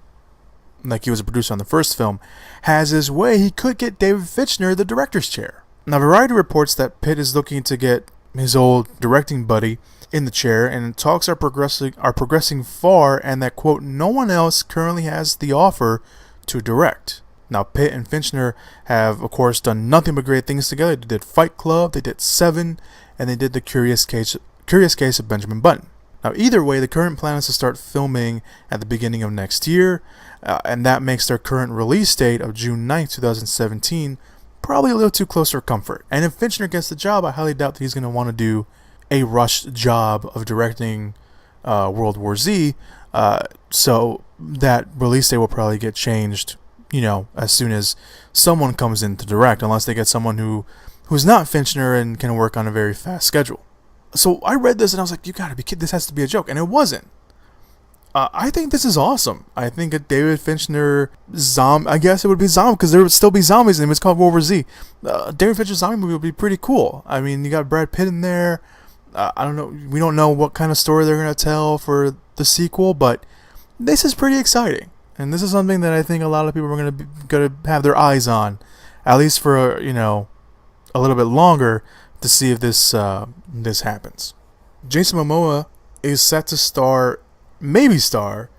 like he was a producer on the first film, has his way, he could get David Fincher the director's chair. Now, Variety reports that Pitt is looking to get his old directing buddy in the chair, and talks are progressing far, and that, quote, no one else currently has the offer to direct. Now, Pitt and Fincher have, of course, done nothing but great things together. They did Fight Club, they did Seven, and they did The Curious Case of Benjamin Button. Now, either way, the current plan is to start filming at the beginning of next year, and that makes their current release date of June 9th, 2017, probably a little too close for comfort. And if Fincher gets the job, I highly doubt that he's going to want to do a rushed job of directing World War Z, so that release date will probably get changed, as soon as someone comes in to direct, unless they get someone who's not Fincher and can work on a very fast schedule. So I read this and I was like, you gotta be kidding, this has to be a joke, and it wasn't. I think this is awesome. I think a David Fincher I guess it would be zombie, because there would still be zombies in it. It's called World War Z. David Fincher's zombie movie would be pretty cool. I mean, you got Brad Pitt in there. I don't know. We don't know what kind of story they're going to tell for the sequel, but this is pretty exciting. And this is something that I think a lot of people are going to have their eyes on, at least for, a little bit longer, to see if this happens. Jason Momoa is set to maybe star,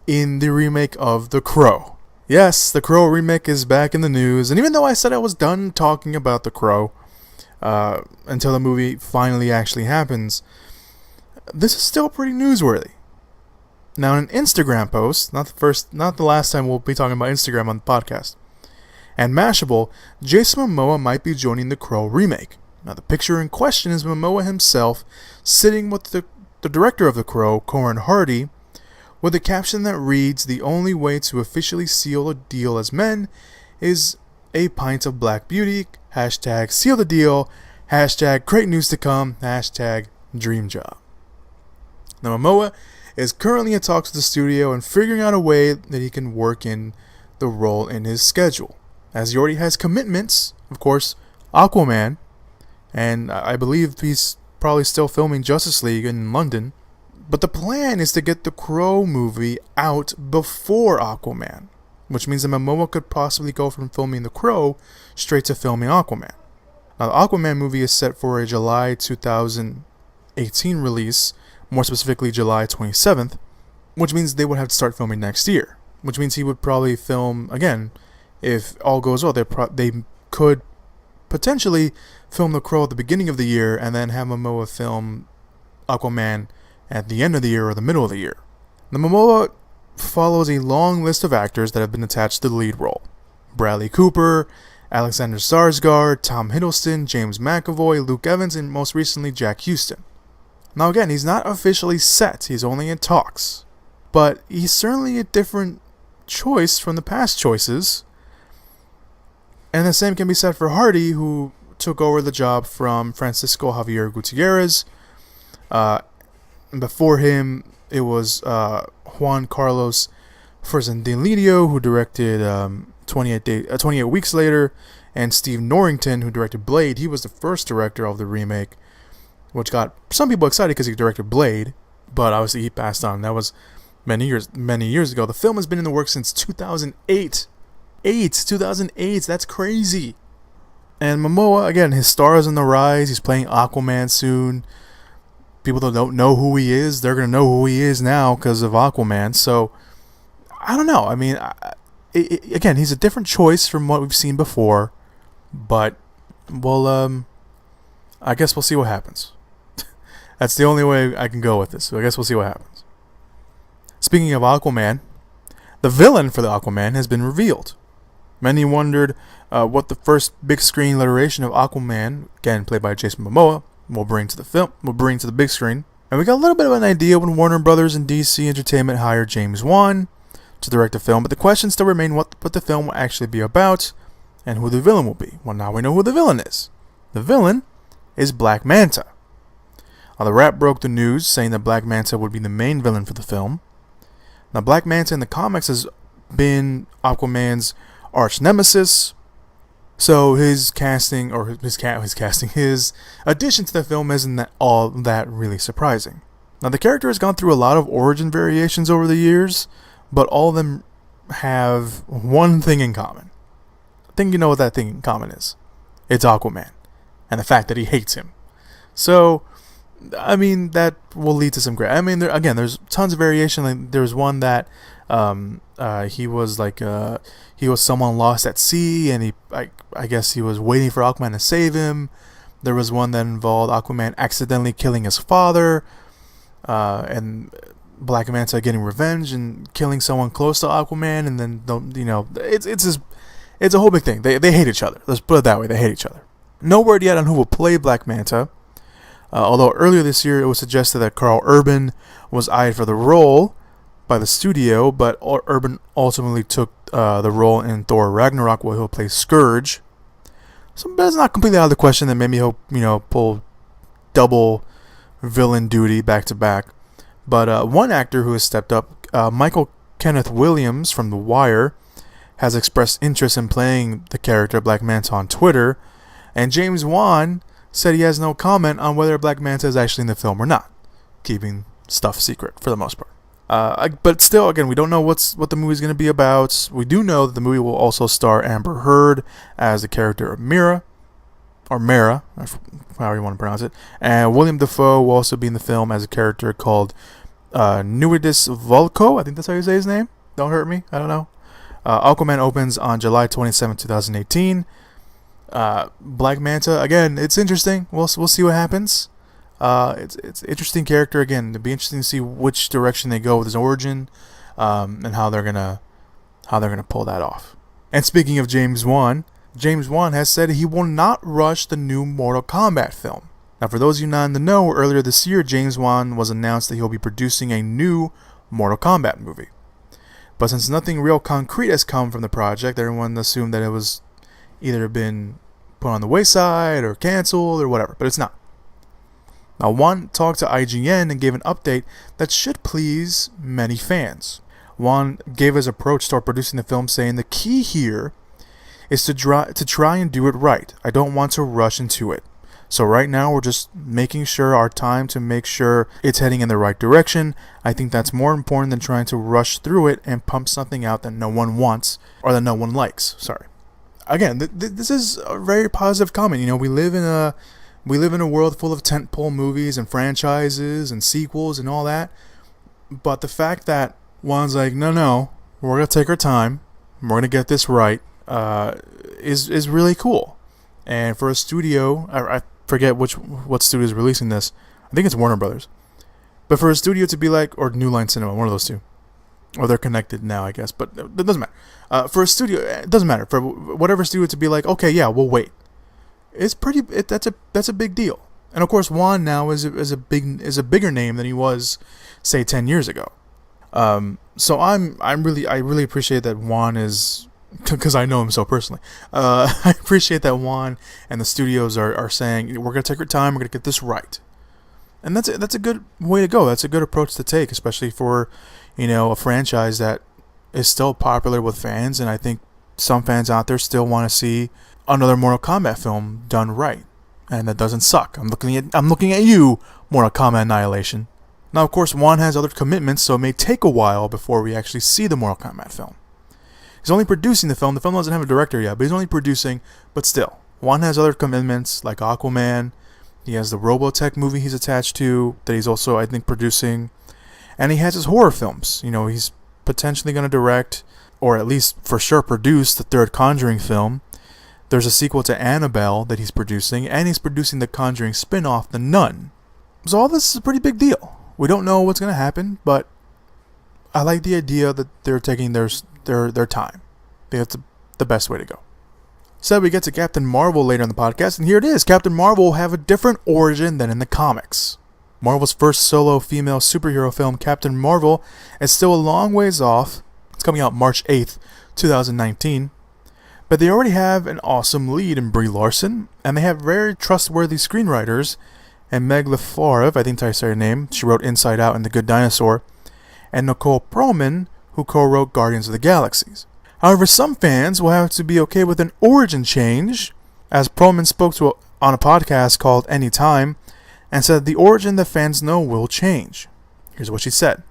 in the remake of The Crow. Yes, The Crow remake is back in the news, and even though I said I was done talking about The Crow until the movie finally actually happens, this is still pretty newsworthy. Now, in an Instagram post, not the last time we'll be talking about Instagram on the podcast, and Mashable, Jason Momoa might be joining The Crow remake. Now, the picture in question is Momoa himself sitting with the director of The Crow, Corin Hardy, with a caption that reads, "The only way to officially seal a deal as men is a pint of black beauty, hashtag seal the deal, hashtag great news to come, hashtag dream job." Now, Momoa is currently in talks with the studio and figuring out a way that he can work in the role in his schedule, as he already has commitments, of course, Aquaman, and I believe he's probably still filming Justice League in London. But the plan is to get the Crow movie out before Aquaman, which means that Momoa could possibly go from filming The Crow straight to filming Aquaman. Now, the Aquaman movie is set for a July 2018 release, more specifically July 27th, which means they would have to start filming next year, which means he would probably film, again, if all goes well, they could potentially film The Crow at the beginning of the year and then have Momoa film Aquaman at the end of the year or the middle of the year. The Momoa follows a long list of actors that have been attached to the lead role. Bradley Cooper, Alexander Skarsgård, Tom Hiddleston, James McAvoy, Luke Evans, and most recently Jack Houston. Now again, he's not officially set, he's only in talks. But he's certainly a different choice from the past choices. And the same can be said for Hardy, who took over the job from Francisco Javier Gutierrez. Before him, it was Juan Carlos Fresnadillo, who directed 28 Weeks Later, and Steve Norrington, who directed Blade. He was the first director of the remake, which got some people excited because he directed Blade, but obviously he passed on. That was many years ago. The film has been in the works since 2008. 2008, that's crazy. And Momoa, again, his star is on the rise. He's playing Aquaman soon. People that don't know who he is, they're going to know who he is now because of Aquaman. So, I don't know. I mean, again, he's a different choice from what we've seen before. But, well, I guess we'll see what happens. That's the only way I can go with this. So I guess we'll see what happens. Speaking of Aquaman, the villain for the Aquaman has been revealed. Many wondered what the first big screen iteration of Aquaman, again played by Jason Momoa, will bring to the big screen. And we got a little bit of an idea when Warner Brothers and DC Entertainment hired James Wan to direct the film, but the question still remains what the film will actually be about and who the villain will be. Well, now we know who the villain is. The villain is Black Manta. The Wrap broke the news saying that Black Manta would be the main villain for the film. Now, Black Manta in the comics has been Aquaman's arch nemesis, so his addition to the film isn't all that really surprising. Now, the character has gone through a lot of origin variations over the years, but all of them have one thing in common. I think you know what that thing in common is. It's Aquaman, and the fact that he hates him. So, I mean, that will lead to some great. I mean, there's tons of variation. Like, there's one that he was someone lost at sea, and I guess he was waiting for Aquaman to save him. There was one that involved Aquaman accidentally killing his father, and Black Manta getting revenge and killing someone close to Aquaman, and then it's a whole big thing. They hate each other. Let's put it that way. They hate each other. No word yet on who will play Black Manta. Although earlier this year it was suggested that Carl Urban was eyed for the role by the studio, but Urban ultimately took the role in Thor Ragnarok, where he'll play Scourge. So, but it's not completely out of the question that maybe he'll pull double villain duty back to back. But one actor who has stepped up, Michael Kenneth Williams from The Wire, has expressed interest in playing the character Black Manta on Twitter, and James Wan said he has no comment on whether Black Manta is actually in the film or not, keeping stuff secret for the most part. But still, again, we don't know what the movie's going to be about. We do know that the movie will also star Amber Heard as the character of Mira, or Mara, however you want to pronounce it. And William Dafoe will also be in the film as a character called Nuidus Volko. I think that's how you say his name. Don't hurt me. I don't know. Aquaman opens on July 27, 2018. Black Manta, again, it's interesting. We'll see what happens. It's an interesting character. Again, it'd be interesting to see which direction they go with his origin, and how they're gonna pull that off. And speaking of James Wan has said he will not rush the new Mortal Kombat film. Now, for those of you not in the know, earlier this year, James Wan was announced that he'll be producing a new Mortal Kombat movie. But since nothing real concrete has come from the project, everyone assumed that it was either been put on the wayside or canceled or whatever, but it's not. Now, Wan talked to IGN and gave an update that should please many fans. Wan gave his approach toward producing the film, saying the key here is to try and do it right. I don't want to rush into it. So right now we're just making sure our time to make sure it's heading in the right direction. I think that's more important than trying to rush through it and pump something out that no one wants or that no one likes. Sorry. Again, this is a very positive comment. You know, we live in a world full of tentpole movies and franchises and sequels and all that. But the fact that Juan's like, no, we're gonna take our time, we're gonna get this right, is really cool. And for a studio, I forget what studio is releasing this. I think it's Warner Brothers. But for a studio to be like, or New Line Cinema, one of those two, or they're connected now, I guess. But it doesn't matter. For a studio, it doesn't matter. For whatever studio to be like, okay, yeah, we'll wait. It's pretty. That's a big deal. And of course, Juan now is a bigger name than he was, say, 10 years ago. So I really appreciate that Juan is, because I know him so personally. I appreciate that Juan and the studios are saying, we're gonna take our time, we're gonna get this right. And that's a good way to go. That's a good approach to take, especially for, a franchise that is still popular with fans. And I think some fans out there still want to see another Mortal Kombat film done right, and that doesn't suck. I'm looking at you, Mortal Kombat Annihilation. Now, of course, Juan has other commitments, so it may take a while before we actually see the Mortal Kombat film. He's only producing the film. The film doesn't have a director yet, but he's only producing. But still, Juan has other commitments like Aquaman. He has the Robotech movie he's attached to that he's also, I think, producing. And he has his horror films. He's potentially going to direct, or at least for sure produce, the third Conjuring film. There's a sequel to Annabelle that he's producing, and he's producing the Conjuring spin-off, The Nun. So all this is a pretty big deal. We don't know what's going to happen, but I like the idea that they're taking their time. I think that's the best way to go. So we get to Captain Marvel later in the podcast, and here it is. Captain Marvel will have a different origin than in the comics. Marvel's first solo female superhero film, Captain Marvel, is still a long ways off. It's coming out March 8th, 2019. But they already have an awesome lead in Brie Larson, and they have very trustworthy screenwriters, and Meg LaFarve, I think I say her name, she wrote Inside Out and The Good Dinosaur, and Nicole Perlman, who co-wrote Guardians of the Galaxies. However, some fans will have to be okay with an origin change, as Perlman spoke on a podcast called Anytime, and said the origin that fans know will change. Here's what she said.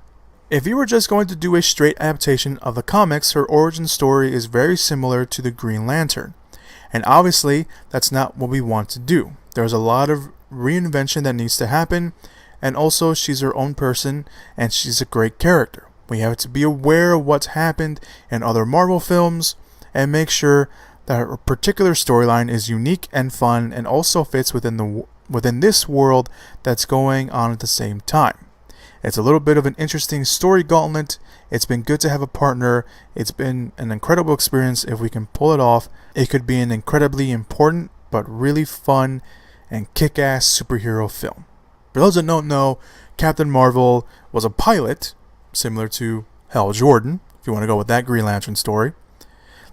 If you were just going to do a straight adaptation of the comics, her origin story is very similar to the Green Lantern. And obviously, that's not what we want to do. There's a lot of reinvention that needs to happen, and also she's her own person, and she's a great character. We have to be aware of what's happened in other Marvel films, and make sure that her particular storyline is unique and fun, and also fits within this world that's going on at the same time. It's a little bit of an interesting story gauntlet. It's been good to have a partner. It's been an incredible experience. If we can pull it off, it could be an incredibly important but really fun and kick-ass superhero film. For those that don't know, Captain Marvel was a pilot, similar to Hal Jordan, if you want to go with that Green Lantern story,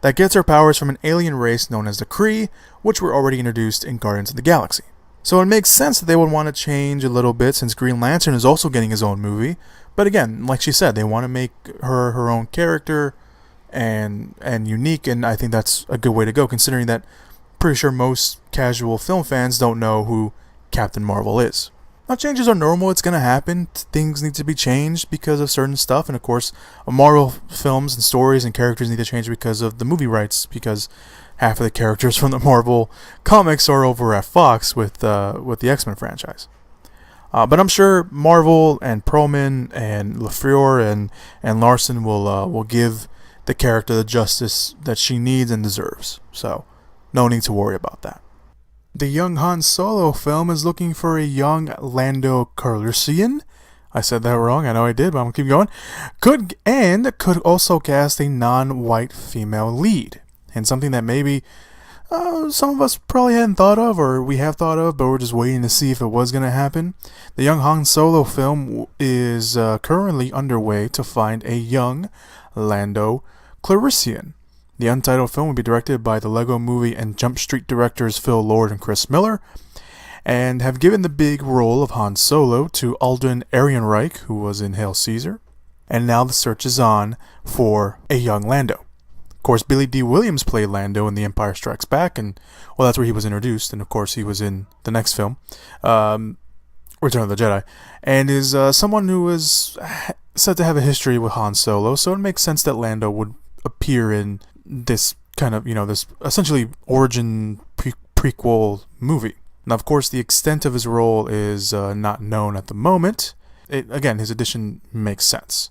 that gets her powers from an alien race known as the Kree, which were already introduced in Guardians of the Galaxy. So it makes sense that they would want to change a little bit since Green Lantern is also getting his own movie. But again, like she said, they want to make her her own character and unique, and I think that's a good way to go, considering that pretty sure most casual film fans don't know who Captain Marvel is. Now, changes are normal. It's going to happen. Things need to be changed because of certain stuff. And, of course, Marvel films and stories and characters need to change because of the movie rights, because half of the characters from the Marvel comics are over at Fox with the X-Men franchise. But I'm sure Marvel and Perlman and LaFleur and Larson will give the character the justice that she needs and deserves. So, no need to worry about that. The young Han Solo film is looking for a young Lando Calrissian. I said that wrong, I know I did, but I'm going to keep going. Could also cast a non-white female lead. And something that maybe some of us probably hadn't thought of, or we have thought of, but we're just waiting to see if it was going to happen. The young Han Solo film is currently underway to find a young Lando Calrissian. The untitled film will be directed by the Lego Movie and Jump Street directors Phil Lord and Chris Miller, and have given the big role of Han Solo to Alden Ehrenreich, who was in Hail Caesar, and now the search is on for a young Lando. Of course, Billy D. Williams played Lando in The Empire Strikes Back, and well, that's where he was introduced, and of course he was in the next film, Return of the Jedi, and is someone who is said to have a history with Han Solo, so it makes sense that Lando would appear in this kind of, this essentially origin prequel movie. Now, of course, the extent of his role is not known at the moment. Again, his addition makes sense.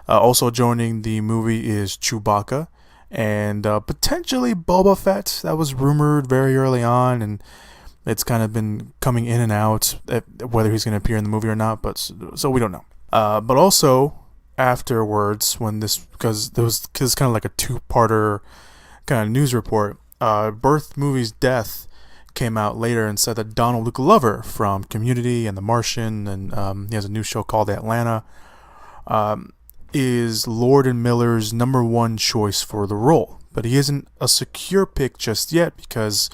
Also joining the movie is Chewbacca and potentially Boba Fett. That was rumored very early on, and it's kind of been coming in and out whether he's going to appear in the movie or not, but so we don't know. But also afterwards, because it's kind of like a two-parter kind of news report, Birth Movie's Death came out later and said that Donald Glover from Community and The Martian, and he has a new show called Atlanta, is Lord and Miller's number one choice for the role. But he isn't a secure pick just yet because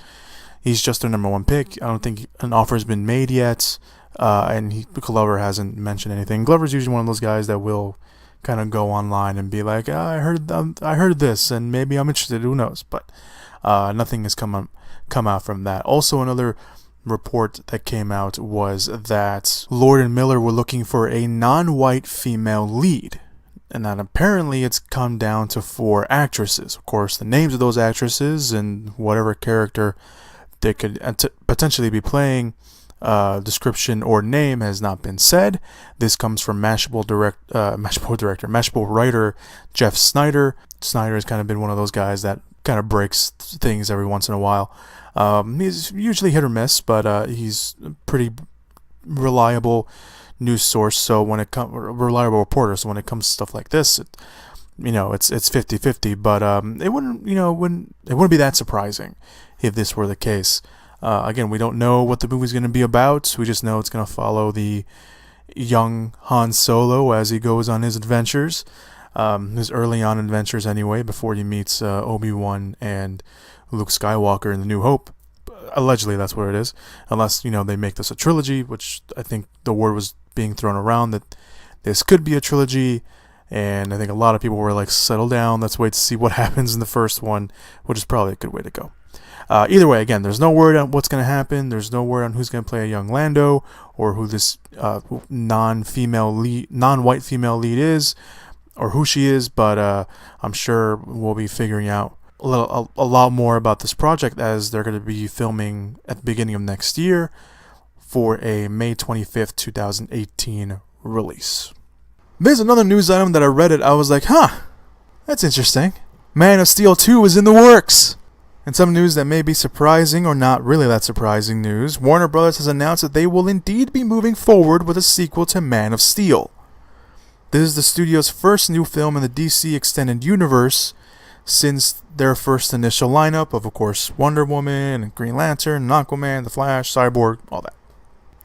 he's just their number one pick. I don't think an offer has been made yet, and Glover hasn't mentioned anything. Glover's usually one of those guys that will kind of go online and be like, I heard this, and maybe I'm interested. Who knows? But nothing has come out from that. Also, another report that came out was that Lord and Miller were looking for a non-white female lead, and that apparently it's come down to 4 actresses. Of course, the names of those actresses and whatever character they could potentially be playing, description or name has not been said. This comes from Mashable writer Jeff Snyder. Snyder has kind of been one of those guys that kind of breaks things every once in a while. He's usually hit or miss, but he's a pretty reliable news source. So when reliable reporter. So when it comes to stuff like this, it's 50-50. But it wouldn't be that surprising if this were the case. Again, we don't know what the movie's going to be about. We just know it's going to follow the young Han Solo as he goes on his adventures, his early on adventures anyway, before he meets Obi-Wan and Luke Skywalker in The New Hope. Allegedly, that's what it is. Unless, they make this a trilogy, which I think the word was being thrown around that this could be a trilogy. And I think a lot of people were like, settle down, let's wait to see what happens in the first one, which is probably a good way to go. Either way, again, there's no word on what's going to happen. There's no word on who's going to play a young Lando or who this non-white female lead is or who she is. But I'm sure we'll be figuring out a lot more about this project as they're going to be filming at the beginning of next year for a May 25th, 2018 release. There's another news item that I read it. I was like, that's interesting. Man of Steel 2 is in the works. And some news that may be surprising or not really that surprising news, Warner Bros. Has announced that they will indeed be moving forward with a sequel to Man of Steel. This is the studio's first new film in the DC Extended Universe since their first initial lineup of course, Wonder Woman, and Green Lantern, and Aquaman, The Flash, Cyborg, all that.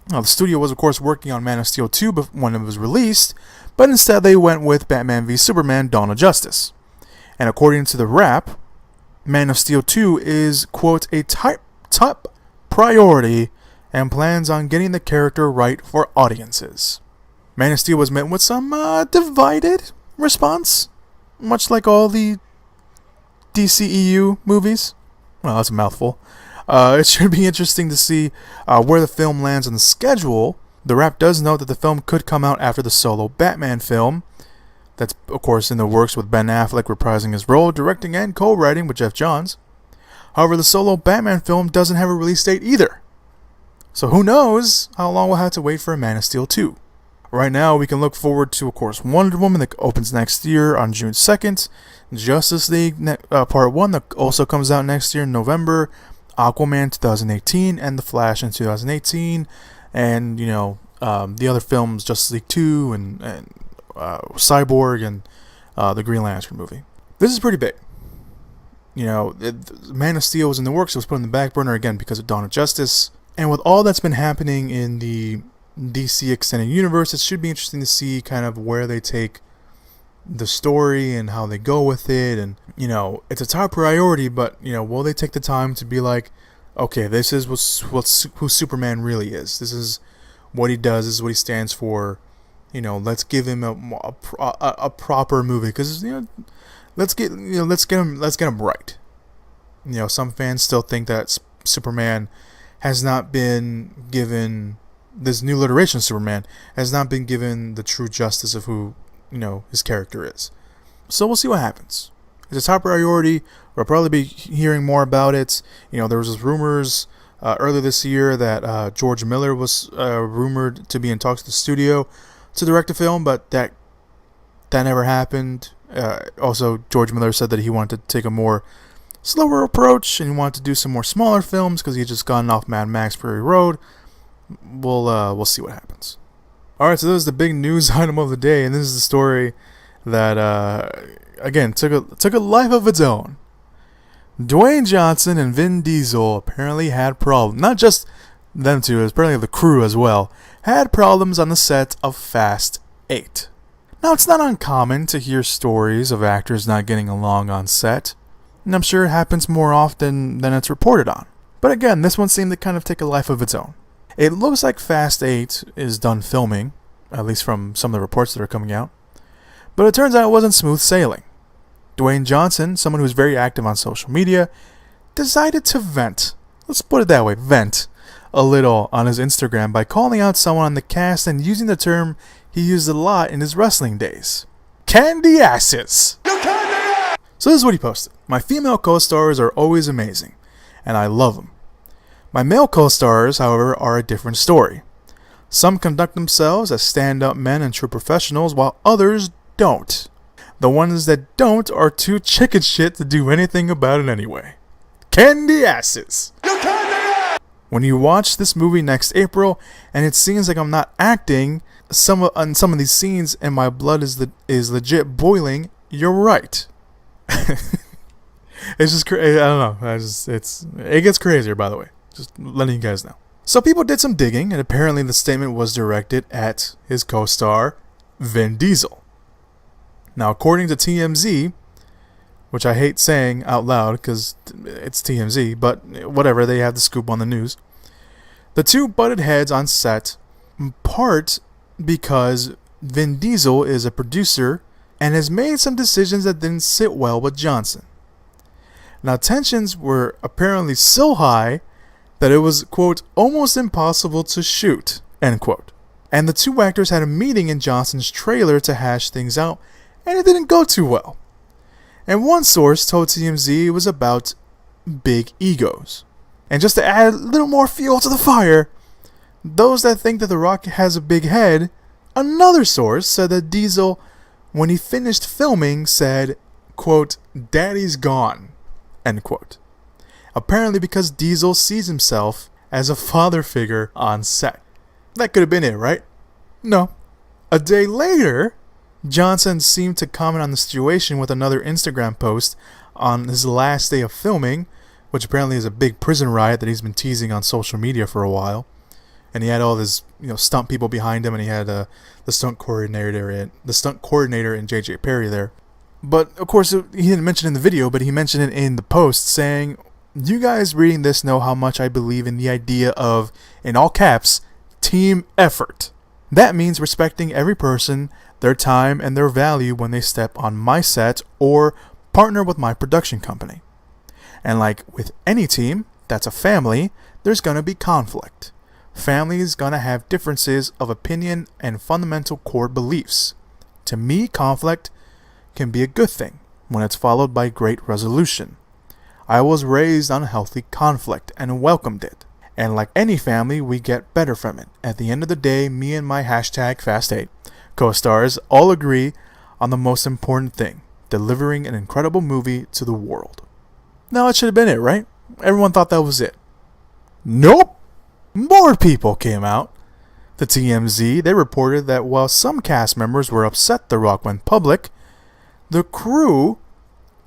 Now, the studio was of course working on Man of Steel 2 when it was released, but instead they went with Batman v Superman: Dawn of Justice. And according to the Wrap, Man of Steel 2 is, quote, a top priority and plans on getting the character right for audiences. Man of Steel was met with some divided response, much like all the DCEU movies. Well, that's a mouthful. It should be interesting to see where the film lands on the schedule. The Wrap does note that the film could come out after the solo Batman film. That's, of course, in the works, with Ben Affleck reprising his role, directing and co-writing with Jeff Johns. However, the solo Batman film doesn't have a release date either. So who knows how long we'll have to wait for a Man of Steel 2. Right now, we can look forward to, of course, Wonder Woman that opens next year on June 2nd. Justice League Part 1 that also comes out next year in November. Aquaman 2018 and The Flash in 2018. And, the other films, Justice League 2 and Cyborg and the Green Lantern movie. This is pretty big. Man of Steel was in the works. It was put on the back burner again because of Dawn of Justice. And with all that's been happening in the DC Extended Universe, it should be interesting to see kind of where they take the story and how they go with it. And, it's a top priority, but, will they take the time to be like, okay, this is who Superman really is. This is what he does. This is what he stands for. Let's give him a proper movie, because let's get him right. Some fans still think that Superman has not been given, this new iteration of Superman has not been given the true justice of who his character is. So we'll see what happens. It's a top priority. We'll probably be hearing more about it. There was rumors earlier this year that George Miller was rumored to be in talks with the studio to direct a film, but that never happened. Also, George Miller said that he wanted to take a more slower approach and he wanted to do some more smaller films because he had just gotten off Mad Max Fury Road. We'll see what happens. All right, so this is the big news item of the day, and this is the story that again took a life of its own. Dwayne Johnson and Vin Diesel apparently had problems. Not just them two, apparently the crew as well, had problems on the set of Fast 8. Now, it's not uncommon to hear stories of actors not getting along on set, and I'm sure it happens more often than it's reported on. But again, this one seemed to kind of take a life of its own. It looks like Fast 8 is done filming, at least from some of the reports that are coming out, but it turns out it wasn't smooth sailing. Dwayne Johnson, someone who's very active on social media, decided to vent. Let's put it that way, vent a little on his Instagram by calling out someone on the cast and using the term he used a lot in his wrestling days. Candy asses! So this is what he posted. My female co-stars are always amazing, and I love them. My male co-stars, however, are a different story. Some conduct themselves as stand-up men and true professionals, while others don't. The ones that don't are too chicken shit to do anything about it anyway. Candy asses! When you watch this movie next April, and it seems like I'm not acting on some of these scenes, and my blood is legit boiling, you're right. It's just crazy. I don't know. It gets crazier, by the way. Just letting you guys know. So people did some digging, and apparently the statement was directed at his co-star, Vin Diesel. Now, according to TMZ, which I hate saying out loud because it's TMZ, but whatever, they have the scoop on the news. The two butted heads on set, in part because Vin Diesel is a producer and has made some decisions that didn't sit well with Johnson. Now, tensions were apparently so high that it was, quote, almost impossible to shoot, end quote. And the two actors had a meeting in Johnson's trailer to hash things out, and it didn't go too well. And one source told TMZ it was about big egos. And just to add a little more fuel to the fire, those that think that The Rock has a big head, another source said that Diesel, when he finished filming, said, quote, "Daddy's gone," end quote. Apparently because Diesel sees himself as a father figure on set. That could have been it, right? No. A day later, Johnson seemed to comment on the situation with another Instagram post on his last day of filming, which apparently is a big prison riot that he's been teasing on social media for a while. And he had all his, stunt people behind him, and he had the stunt coordinator and JJ Perry there. But of course, he didn't mention it in the video, but he mentioned it in the post, saying, "You guys reading this know how much I believe in the idea of, in all caps, team effort. That means respecting every person, their time, and their value when they step on my set or partner with my production company. And like with any team, that's a family, there's going to be conflict. Family is going to have differences of opinion and fundamental core beliefs. To me, conflict can be a good thing when it's followed by great resolution. I was raised on healthy conflict and welcomed it. And like any family, we get better from it. At the end of the day, me and my #Fast8 co-stars all agree on the most important thing: delivering an incredible movie to the world. Now, that should have been it, right? Everyone thought that was it. Nope! More people came out. The TMZ, they reported that while some cast members were upset The Rock went public, the crew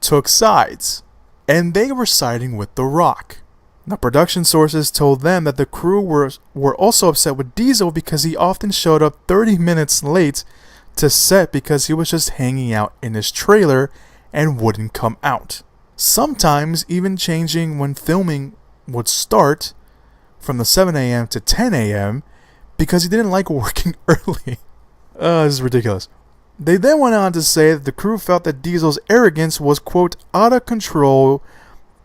took sides, and they were siding with The Rock. Now, production sources told them that the crew were also upset with Diesel because he often showed up 30 minutes late to set because he was just hanging out in his trailer and wouldn't come out. Sometimes even changing when filming would start from the 7 a.m. to 10 a.m. because he didn't like working early. This is ridiculous. They then went on to say that the crew felt that Diesel's arrogance was, quote, out of control,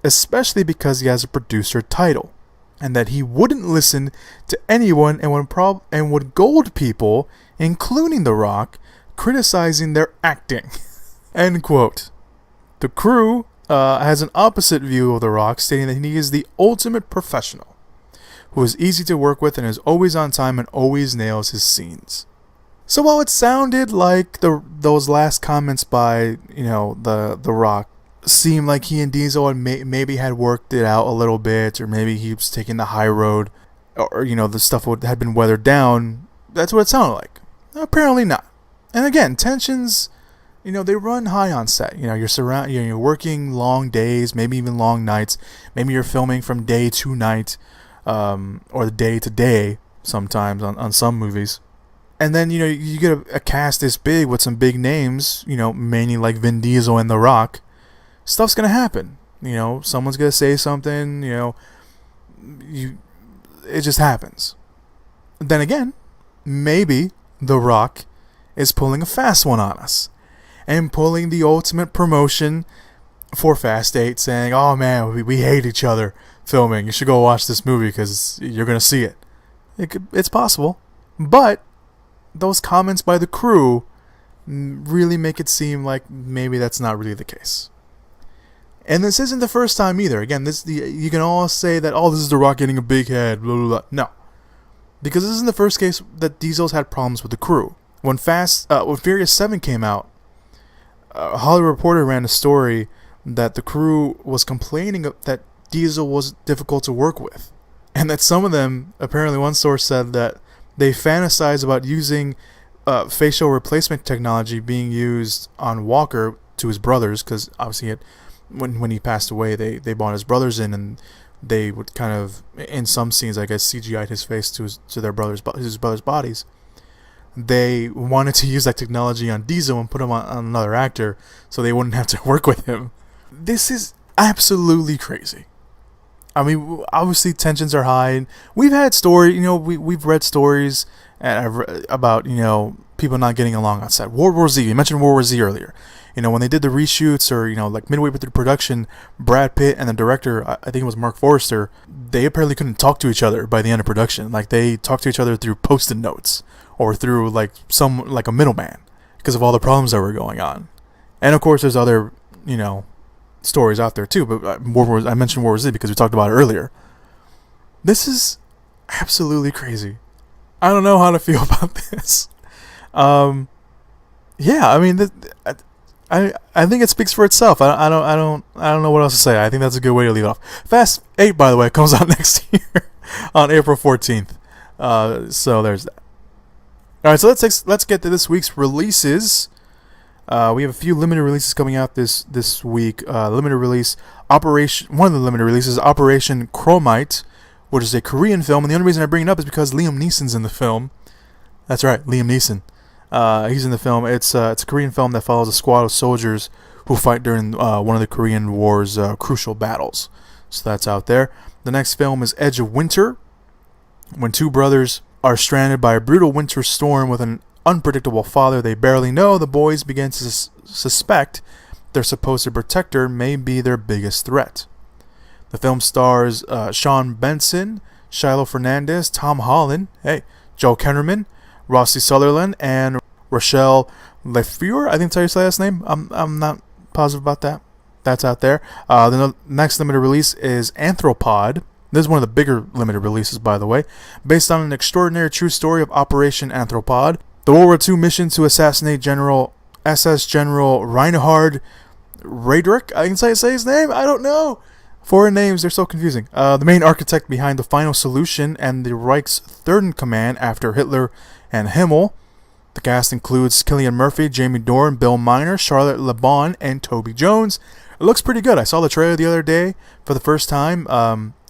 especially because he has a producer title, and that he wouldn't listen to anyone and would gold people, including The Rock, criticizing their acting. End quote. The crew has an opposite view of The Rock, stating that he is the ultimate professional, who is easy to work with and is always on time and always nails his scenes. So while it sounded like those last comments by the Rock seemed like he and Diesel had maybe had worked it out a little bit, or maybe he was taking the high road, or the stuff had been weathered down, that's what it sounded like. Apparently not. And again, tensions, they run high on set. You're working long days, maybe even long nights. Maybe you're filming from day to night, or day to day sometimes on some movies. And then, you get a cast this big with some big names, mainly like Vin Diesel and The Rock. Stuff's going to happen. Someone's going to say something, it just happens. Then again, maybe The Rock is pulling a fast one on us and pulling the ultimate promotion for Fast 8, saying, oh man, we hate each other filming. You should go watch this movie because you're going to see it. It's possible. But those comments by the crew really make it seem like maybe that's not really the case. And this isn't the first time either. Again, you can all say that, this is The Rock getting a big head, blah, blah, blah. No. Because this isn't the first case that Diesel's had problems with the crew. When Furious 7 came out, a Hollywood Reporter ran a story that the crew was complaining that Diesel was difficult to work with. And that some of them, apparently one source said that they fantasize about using facial replacement technology being used on Walker to his brothers, because obviously when he passed away, they brought his brothers in, and they would kind of, in some scenes, I guess, CGI'd his face to his brothers' bodies. They wanted to use that technology on Diesel and put him on another actor so they wouldn't have to work with him. This is absolutely crazy. I mean, obviously tensions are high, and we've had we've read stories about people not getting along on set. World War Z, you mentioned World War Z earlier. When they did the reshoots, or like midway through the production, Brad Pitt and the director, I think it was Mark Forrester, they apparently couldn't talk to each other by the end of production. Like, they talked to each other through post-it notes or through like a middleman because of all the problems that were going on. And of course, there's other stories out there too, but I mentioned World War Z because we talked about it earlier. This is absolutely crazy. I don't know how to feel about this. Yeah, I mean, I think it speaks for itself. I don't know what else to say. I think that's a good way to leave it off. Fast 8, by the way, comes out next year on April 14th. So there's that. All right, so let's get to this week's releases. We have a few limited releases coming out this week. One of the limited releases, Operation Chromite, which is a Korean film, and the only reason I bring it up is because Liam Neeson's in the film. That's right, Liam Neeson. He's in the film. It's a Korean film that follows a squad of soldiers who fight during one of the Korean War's crucial battles. So that's out there. The next film is Edge of Winter. When two brothers are stranded by a brutal winter storm with an unpredictable father they barely know, the boys begin to suspect their supposed protector may be their biggest threat. The film stars Sean Benson, Shiloh Fernandez, Tom Holland, Joe Kennerman, Rossi Sutherland, and Rochelle Lefevre. I think that's how you say last name. I'm not positive about that. That's out there. The next limited release is Anthropod. This is one of the bigger limited releases, by the way, based on an extraordinary true story of Operation Anthropod, the World War II mission to assassinate SS General Reinhard Radrick. I can say his name. I don't know. Foreign names, they're so confusing. The main architect behind the final solution and the Reich's third in command after Hitler and Himmel. The cast includes Cillian Murphy, Jamie Dornan, Bill Miner, Charlotte Le Bon, and Toby Jones. It looks pretty good. I saw the trailer the other day for the first time.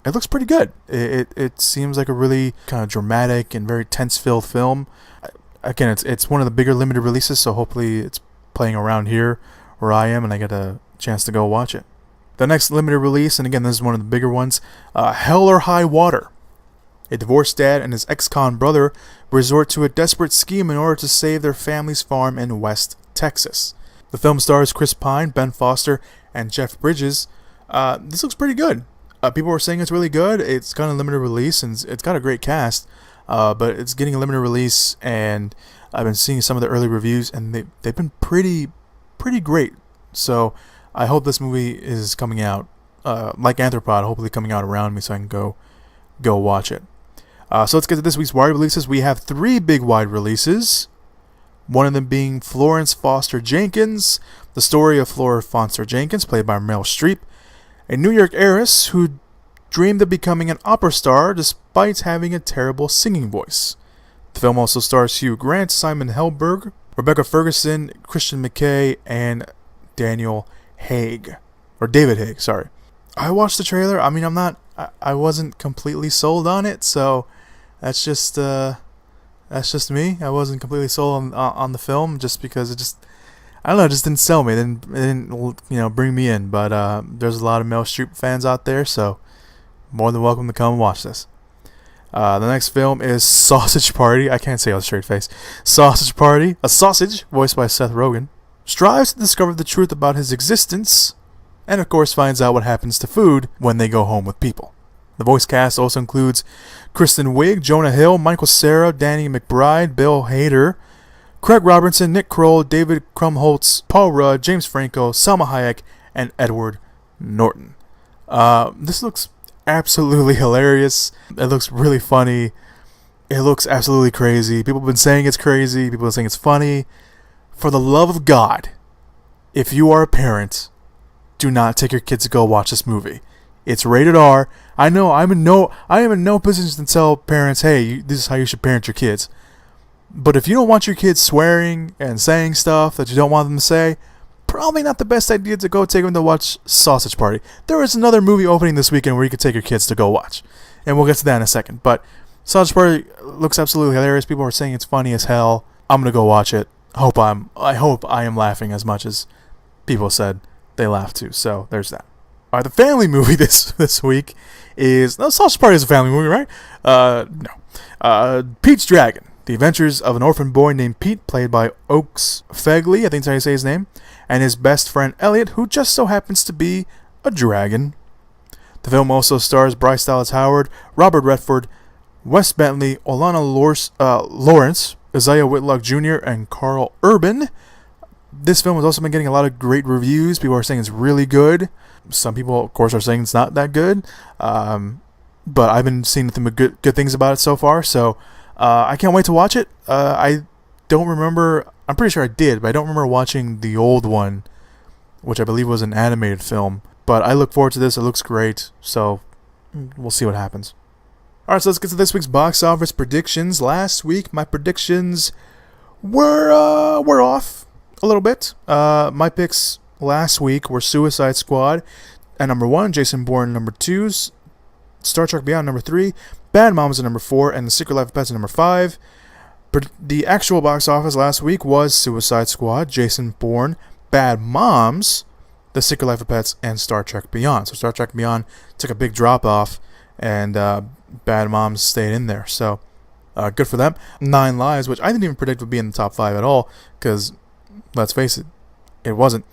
It looks pretty good. It seems like a really kind of dramatic and very tense-filled film. Again, it's one of the bigger limited releases, so hopefully it's playing around here where I am and I get a chance to go watch it. The next limited release, and again, this is one of the bigger ones, Hell or High Water. A divorced dad and his ex-con brother resort to a desperate scheme in order to save their family's farm in West Texas. The film stars Chris Pine, Ben Foster, and Jeff Bridges. This looks pretty good. People were saying it's really good. It's got a limited release, and it's got a great cast, but it's getting a limited release, and I've been seeing some of the early reviews, and they've been pretty great. So I hope this movie is coming out, like Anthropod, hopefully coming out around me so I can go watch it. So let's get to this week's wide releases. We have 3 big wide releases. One of them being Florence Foster Jenkins, the story of Flora Foster Jenkins, played by Meryl Streep, a New York heiress who dreamed of becoming an opera star despite having a terrible singing voice. The film also stars Hugh Grant, Simon Helberg, Rebecca Ferguson, Christian McKay, and Daniel Haig. Or David Haig, sorry. I watched the trailer. I mean, I wasn't completely sold on it, so that's just me. I wasn't completely sold on the film just because it just didn't sell me. It didn't bring me in. But there's a lot of Meryl Streep fans out there, so more than welcome to come and watch this. The next film is Sausage Party. I can't say it with a straight face. Sausage Party, a sausage voiced by Seth Rogen, strives to discover the truth about his existence, and of course finds out what happens to food when they go home with people. The voice cast also includes Kristen Wiig, Jonah Hill, Michael Cera, Danny McBride, Bill Hader, Craig Robertson, Nick Kroll, David Krumholtz, Paul Rudd, James Franco, Salma Hayek, and Edward Norton. This looks absolutely hilarious. It looks really funny. It looks absolutely crazy. People have been saying it's crazy. People are saying it's funny. For the love of God, if you are a parent, do not take your kids to go watch this movie. It's rated R. I know I am in no position to tell parents, hey, this is how you should parent your kids. But if you don't want your kids swearing and saying stuff that you don't want them to say, probably not the best idea to go take them to watch Sausage Party. There is another movie opening this weekend where you could take your kids to go watch. And we'll get to that in a second. But Sausage Party looks absolutely hilarious. People are saying it's funny as hell. I'm going to go watch it. I hope I am laughing as much as people said they laughed too. So there's that. All right, the family movie this week is... No, Sausage Party is a family movie, right? No. Pete's Dragon. The adventures of an orphan boy named Pete, played by Oakes Fegley, I think that's how you say his name, and his best friend Elliot, who just so happens to be a dragon. The film also stars Bryce Dallas Howard, Robert Redford, Wes Bentley, Olana Lawrence, Isaiah Whitlock Jr., and Carl Urban. This film has also been getting a lot of great reviews. People are saying it's really good. Some people, of course, are saying it's not that good. But I've been seeing nothing but good things about it so far. So I can't wait to watch it. I don't remember. I'm pretty sure I did, but I don't remember watching the old one, which I believe was an animated film. But I look forward to this. It looks great. So we'll see what happens. All right, so let's get to this week's box office predictions. Last week, my predictions were off a little bit. My picks last week were Suicide Squad at number 1, Jason Bourne number 2, Star Trek Beyond number 3, Bad Moms at number 4, and The Secret Life of Pets at number 5. The actual box office last week was Suicide Squad, Jason Bourne, Bad Moms, The Secret Life of Pets, and Star Trek Beyond. So Star Trek Beyond took a big drop off, and Bad Moms stayed in there. So good for them. 9 Lives, which I didn't even predict would be in the top 5 at all, because let's face it, it wasn't.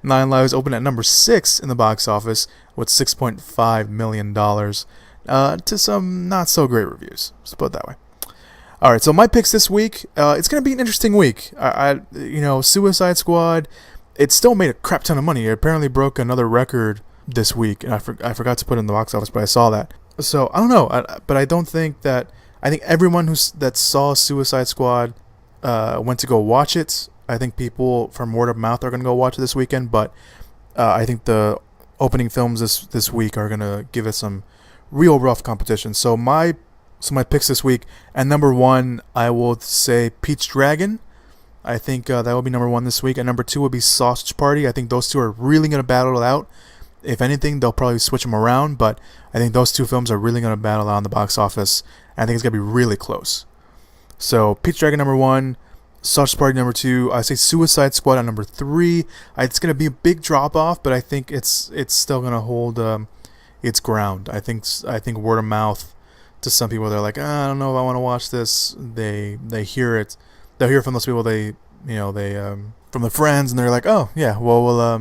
Nine Lives opened at number 6 in the box office with $6.5 million to some not so great reviews. Let's put it that way. All right, so my picks this week. It's going to be an interesting week. Suicide Squad. It still made a crap ton of money. It apparently broke another record this week, and I forgot to put it in the box office, but I saw that. So I don't know, but I don't think that. I think everyone that saw Suicide Squad went to go watch it. I think people from word of mouth are going to go watch it this weekend, but I think the opening films this week are going to give it some real rough competition. So my picks this week, and number 1, I will say Pete's Dragon. I think that will be number 1 this week, and number 2 will be Sausage Party. I think those two are really going to battle it out. If anything, they'll probably switch them around, but I think those two films are really going to battle out in the box office, and I think it's going to be really close. So Pete's Dragon number 1, Sausage Party number 2. I say Suicide Squad at number 3. It's going to be a big drop off, but I think it's still going to hold its ground. I think word of mouth to some people, they're like, I don't know if I want to watch this. They hear it. They'll hear from those people. They from the friends, and they're like, oh yeah, well I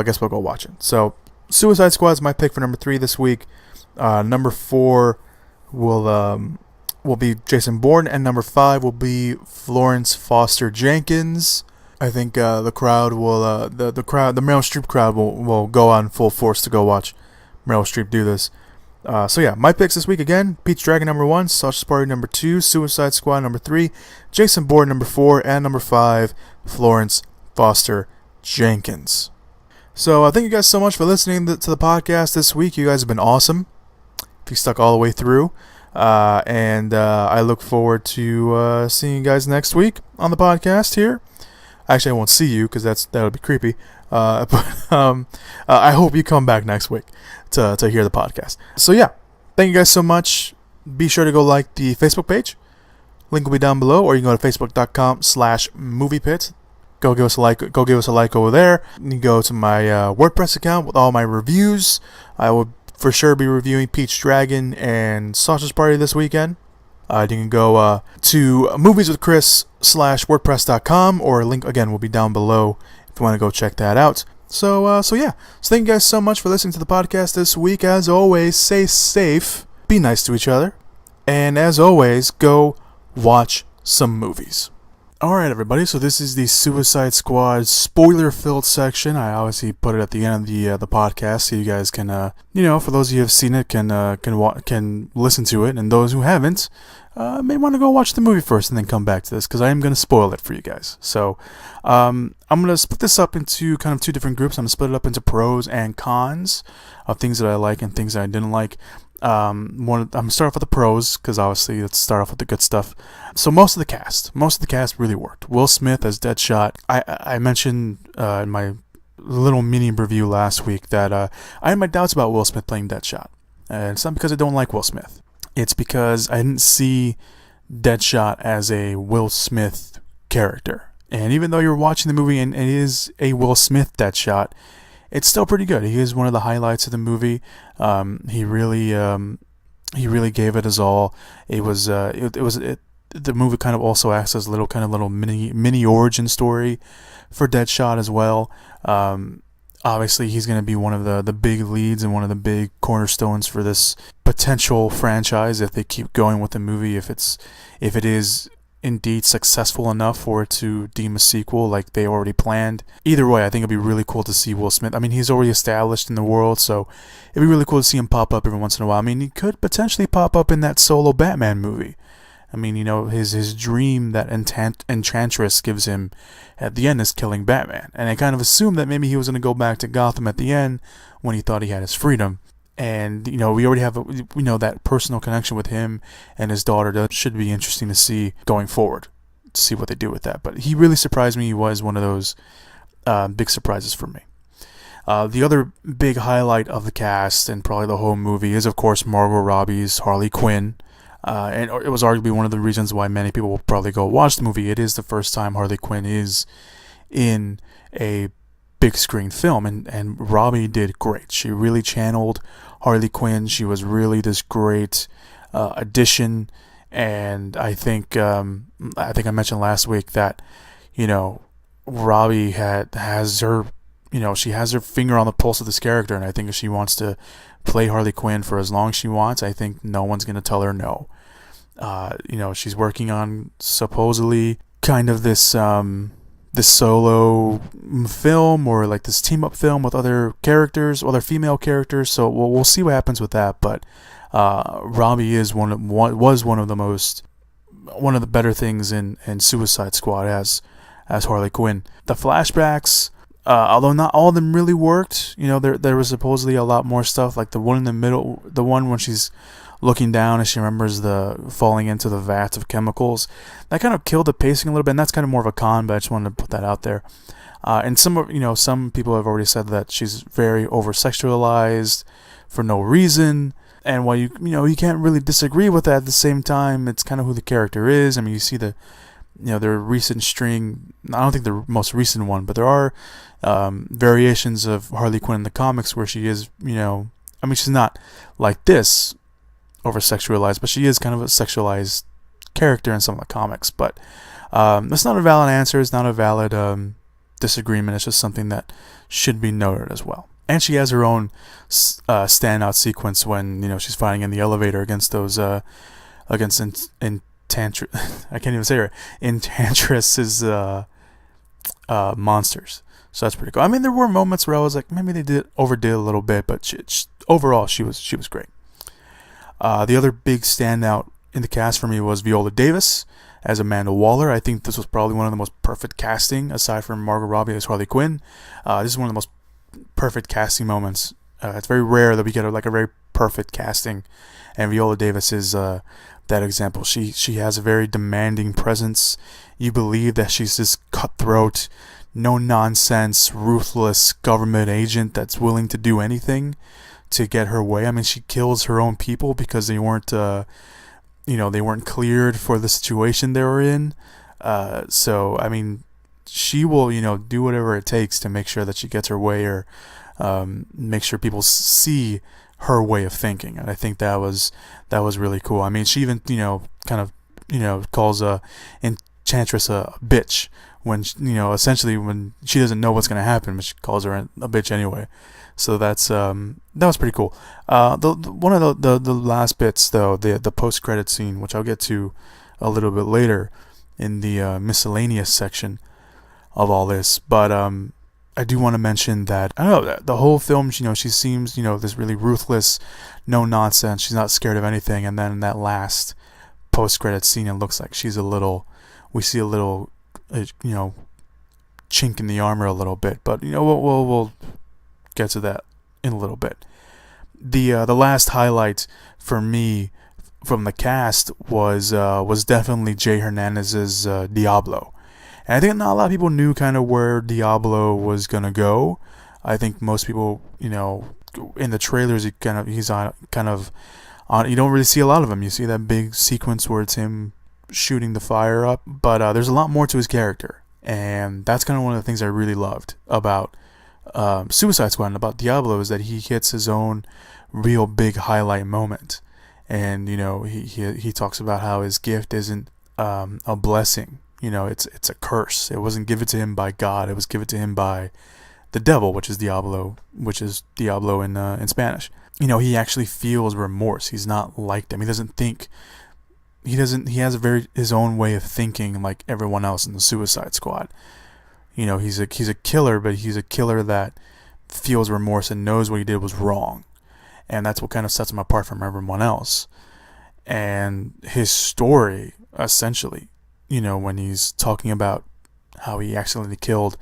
guess we'll go watch it. So Suicide Squad is my pick for number 3 this week. Number 4 will be Jason Bourne, and number 5 will be Florence Foster Jenkins. I think the crowd will the Meryl Streep crowd will go on full force to go watch Meryl Streep do this. So yeah, my picks this week again: Pete's Dragon number 1, Sausage Party number 2, Suicide Squad number 3, Jason Bourne number 4, and number 5, Florence Foster Jenkins. So thank you guys so much for listening to the podcast this week. You guys have been awesome. If you stuck all the way through. And I look forward to seeing you guys next week on the podcast here. Actually, I won't see you because that would be creepy. But I hope you come back next week to hear the podcast. So yeah, thank you guys so much. Be sure to go like the Facebook page. Link will be down below, or you can go to facebook.com/moviepit. Go give us a like. Go give us a like over there. You can go to my WordPress account with all my reviews. I will for sure be reviewing Pete's Dragon and Sausage Party this weekend. You can go to movieswithchris.wordpress.com, or a link again will be down below if you want to go check that out. So yeah. So thank you guys so much for listening to the podcast this week. As always, stay safe, be nice to each other, and as always, go watch some movies. Alright everybody, so this is the Suicide Squad spoiler-filled section. I obviously put it at the end of the podcast so you guys can, for those of you who have seen it, can listen to it, and those who haven't, may want to go watch the movie first and then come back to this, because I am going to spoil it for you guys. So, I'm going to split this up into kind of two different groups. I'm going to split it up into pros and cons of things that I like and things that I didn't like. I'm going to start off with the pros, because obviously let's start off with the good stuff. So most of the cast really worked. Will Smith as Deadshot. I mentioned in my little mini review last week that I had my doubts about Will Smith playing Deadshot. And it's not because I don't like Will Smith. It's because I didn't see Deadshot as a Will Smith character. And even though you're watching the movie and it is a Will Smith Deadshot, it's still pretty good. He is one of the highlights of the movie. He really gave it his all. The movie kind of also acts as a little mini origin story for Deadshot as well. Obviously, he's going to be one of the big leads and one of the big cornerstones for this potential franchise if they keep going with the movie. If it is indeed successful enough for it to deem a sequel like they already planned. Either way, I think it'd be really cool to see Will Smith. I mean, he's already established in the world, so it'd be really cool to see him pop up every once in a while. I mean, he could potentially pop up in that solo Batman movie. I mean, his dream that Enchantress gives him at the end is killing Batman. And I kind of assumed that maybe he was going to go back to Gotham at the end when he thought he had his freedom. And, we already have, that personal connection with him and his daughter. That should be interesting to see going forward, to see what they do with that. But he really surprised me. He was one of those big surprises for me. The other big highlight of the cast and probably the whole movie is, of course, Margot Robbie's Harley Quinn. And it was arguably one of the reasons why many people will probably go watch the movie. It is the first time Harley Quinn is in a big screen film, and Robbie did great. She really channeled Harley Quinn. She was really this great addition, and I think I mentioned last week that Robbie has her she has her finger on the pulse of this character, and I think if she wants to play Harley Quinn for as long as she wants, I think no one's going to tell her no. She's working on supposedly kind of this solo film, or like this team up film with other characters, other female characters. So we'll see what happens with that. But Robbie was one of the better things in Suicide Squad as Harley Quinn. The flashbacks, although not all of them really worked, there was supposedly a lot more stuff, like the one in the middle, the one when she's looking down and she remembers the falling into the vats of chemicals. That kind of killed the pacing a little bit, and that's kind of more of a con, but I just wanted to put that out there. And some people have already said that she's very over-sexualized for no reason. And while you can't really disagree with that, at the same time, it's kind of who the character is. I mean, you see their recent string. I don't think the most recent one, but there are variations of Harley Quinn in the comics where she is, she's not like this over-sexualized, but she is kind of a sexualized character in some of the comics. But that's not a valid answer. It's not a valid disagreement. It's just something that should be noted as well. And she has her own standout sequence when she's fighting in the elevator against those against Enchantress's monsters. So that's pretty cool. I mean, there were moments where I was like, maybe they overdid a little bit, but overall she was great. The other big standout in the cast for me was Viola Davis as Amanda Waller. I think this was probably one of the most perfect casting, aside from Margot Robbie as Harley Quinn. This is one of the most perfect casting moments. It's very rare that we get a very perfect casting, and Viola Davis is that example. She has a very demanding presence. You believe that she's this cutthroat, no nonsense, ruthless government agent that's willing to do anything to get her way. I mean, she kills her own people because they weren't cleared for the situation they were in. So I mean, she will do whatever it takes to make sure that she gets her way, or make sure people see her way of thinking. And I think that was really cool. I mean, she even calls Enchantress a bitch when essentially when she doesn't know what's going to happen, but she calls her a bitch anyway. So that was pretty cool. One of the last bits though, the post credit scene, which I'll get to a little bit later in the miscellaneous section of all this, but I do want to mention that I don't know, the whole film, she seems this really ruthless, no nonsense. She's not scared of anything, and then in that last post credit scene, it looks like we see a little chink in the armor a little bit, but we'll get to that in a little bit. The last highlight for me from the cast was definitely Jay Hernandez's Diablo. And I think not a lot of people knew kind of where Diablo was gonna go. I think most people, in the trailers, he's on. You don't really see a lot of him. You see that big sequence where it's him shooting the fire up, but there's a lot more to his character, and that's kind of one of the things I really loved about Suicide Squad and about Diablo, is that he hits his own real big highlight moment. And he talks about how his gift isn't a blessing. It's a curse. It wasn't given to him by God. It was given to him by the devil, which is Diablo in Spanish. He actually feels remorse. He's not like them. He doesn't think. He has his own way of thinking, like everyone else in the Suicide Squad. He's a killer, but he's a killer that feels remorse and knows what he did was wrong. And that's what kind of sets him apart from everyone else. And his story, essentially, when he's talking about how he accidentally killed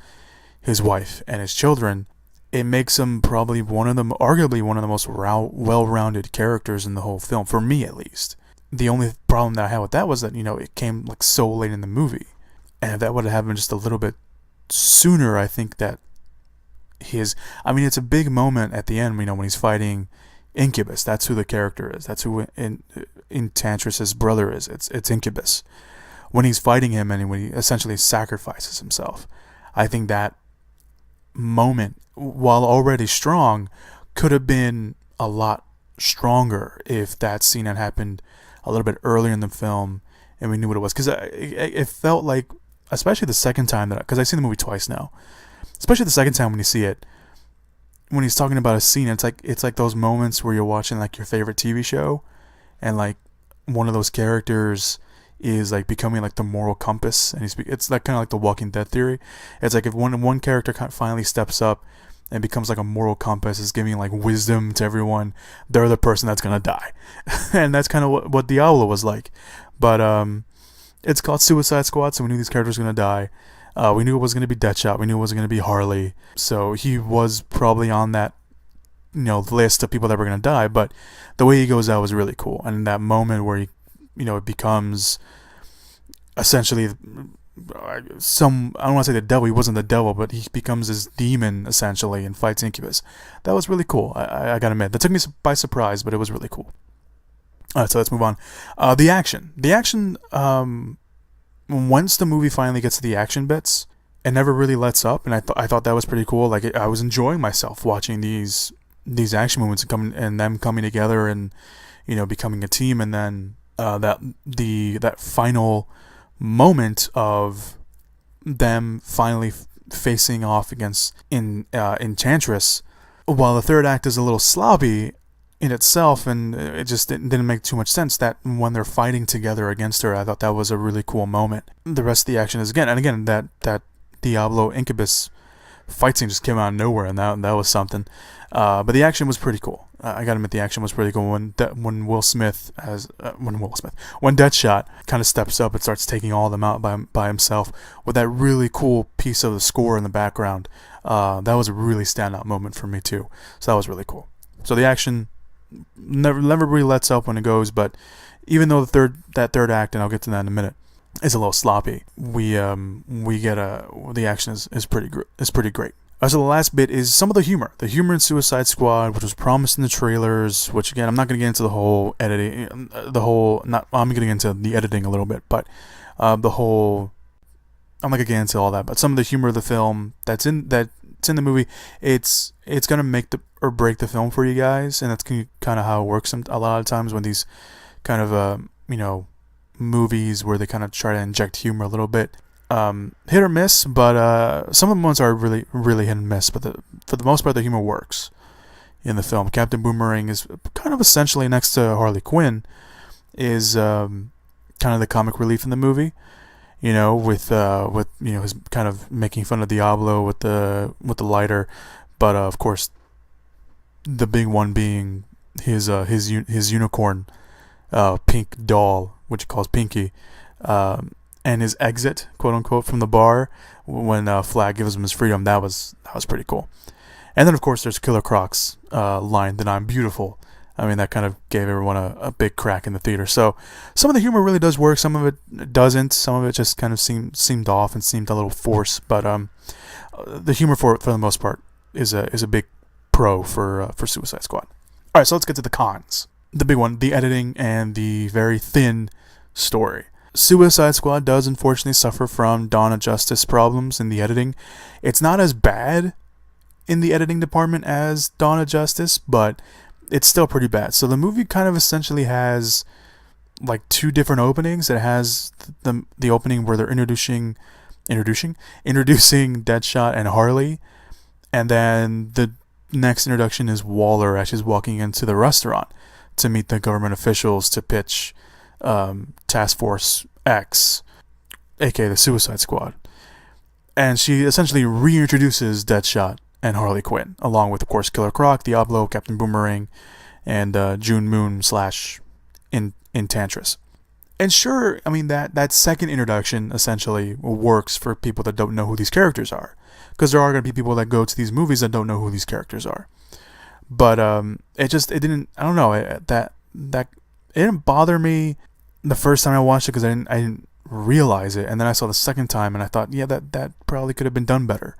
his wife and his children, it makes him probably arguably one of the most well-rounded characters in the whole film, for me at least. The only problem that I had with that was that, it came like so late in the movie. And if that would have happened just a little bit sooner, I think that it's a big moment at the end, when he's fighting Incubus. That's who the character is. That's who Enchantress's brother is. It's Incubus. When he's fighting him and when he essentially sacrifices himself, I think that moment, while already strong, could have been a lot stronger if that scene had happened a little bit earlier in the film and we knew what it was. Because it felt like, especially the second time, because I've seen the movie twice now, especially the second time when you see it, when he's talking about a scene, it's like those moments where you're watching like your favorite TV show, and like one of those characters is like becoming like the moral compass, and it's like kind of like the Walking Dead theory. It's like if one character finally steps up and becomes like a moral compass, is giving like wisdom to everyone, they're the person that's gonna die. And that's kind of what Diablo was like. But it's called Suicide Squad, so we knew these characters were gonna die. We knew it was gonna be Deadshot. We knew it was gonna be Harley. So he was probably on that, list of people that were gonna die. But the way he goes out was really cool, and that moment where he, it becomes essentially I don't want to say the devil. He wasn't the devil, but he becomes this demon essentially and fights Incubus. That was really cool. I gotta admit, that took me by surprise, but it was really cool. All right, so let's move on. The action. Once the movie finally gets to the action bits, it never really lets up, and I thought that was pretty cool. Like I was enjoying myself watching these action movements and them coming together and becoming a team, and then that final moment of them finally facing off against Enchantress. While the third act is a little sloppy in itself, and it just didn't make too much sense, that when they're fighting together against her, I thought that was a really cool moment. The rest of the action is again that Diablo Incubus fight scene just came out of nowhere, and that was something. But the action was pretty cool. I gotta admit, the action was pretty cool when Deadshot kind of steps up and starts taking all of them out by himself with that really cool piece of the score in the background. That was a really standout moment for me too. So that was really cool. So the action never really lets up when it goes, but even though that third act, and I'll get to that in a minute, is a little sloppy, we get the action is pretty great. So the last bit is some of the humor in Suicide Squad, which was promised in the trailers. Which again, I'm not going to get into the whole editing, I'm getting into the editing a little bit, but I'm not going to get into all that. But some of the humor of the film that's in the movie, it's going to make or break the film for you guys, and that's kind of how it works. A lot of times when these kind of movies where they kind of try to inject humor a little bit. Hit or miss, but some of the ones are really, really hit and miss. But for the most part, the humor works in the film. Captain Boomerang is kind of essentially, next to Harley Quinn, is kind of the comic relief in the movie. With his kind of making fun of Diablo with the lighter, but of course, the big one being his unicorn, pink doll, which he calls Pinky. And his exit, quote unquote, from the bar when Flag gives him his freedom, that was pretty cool. And then of course there's Killer Croc's line that I'm beautiful. I mean, that kind of gave everyone a big crack in the theater. So some of the humor really does work, some of it doesn't. Some of it just kind of seemed off and seemed a little forced. But the humor for the most part is a big pro for Suicide Squad. All right, so let's get to the cons. The big one, the editing and the very thin story. Suicide Squad does unfortunately suffer from Dawn of Justice problems in the editing. It's not as bad in the editing department as Dawn of Justice, but it's still pretty bad. So the movie kind of essentially has like two different openings. It has the opening where they're introducing Deadshot and Harley, and then the next introduction is Waller as she's walking into the restaurant to meet the government officials to pitch Task Force X, aka the Suicide Squad. And she essentially reintroduces Deadshot and Harley Quinn, along with, of course, Killer Croc, Diablo, Captain Boomerang, and June Moon / Enchantress. And sure, I mean, that second introduction essentially works for people that don't know who these characters are, because there are going to be people that go to these movies that don't know who these characters are. But it didn't bother me the first time I watched it, because I didn't realize it, and then I saw the second time and I thought, yeah, that probably could have been done better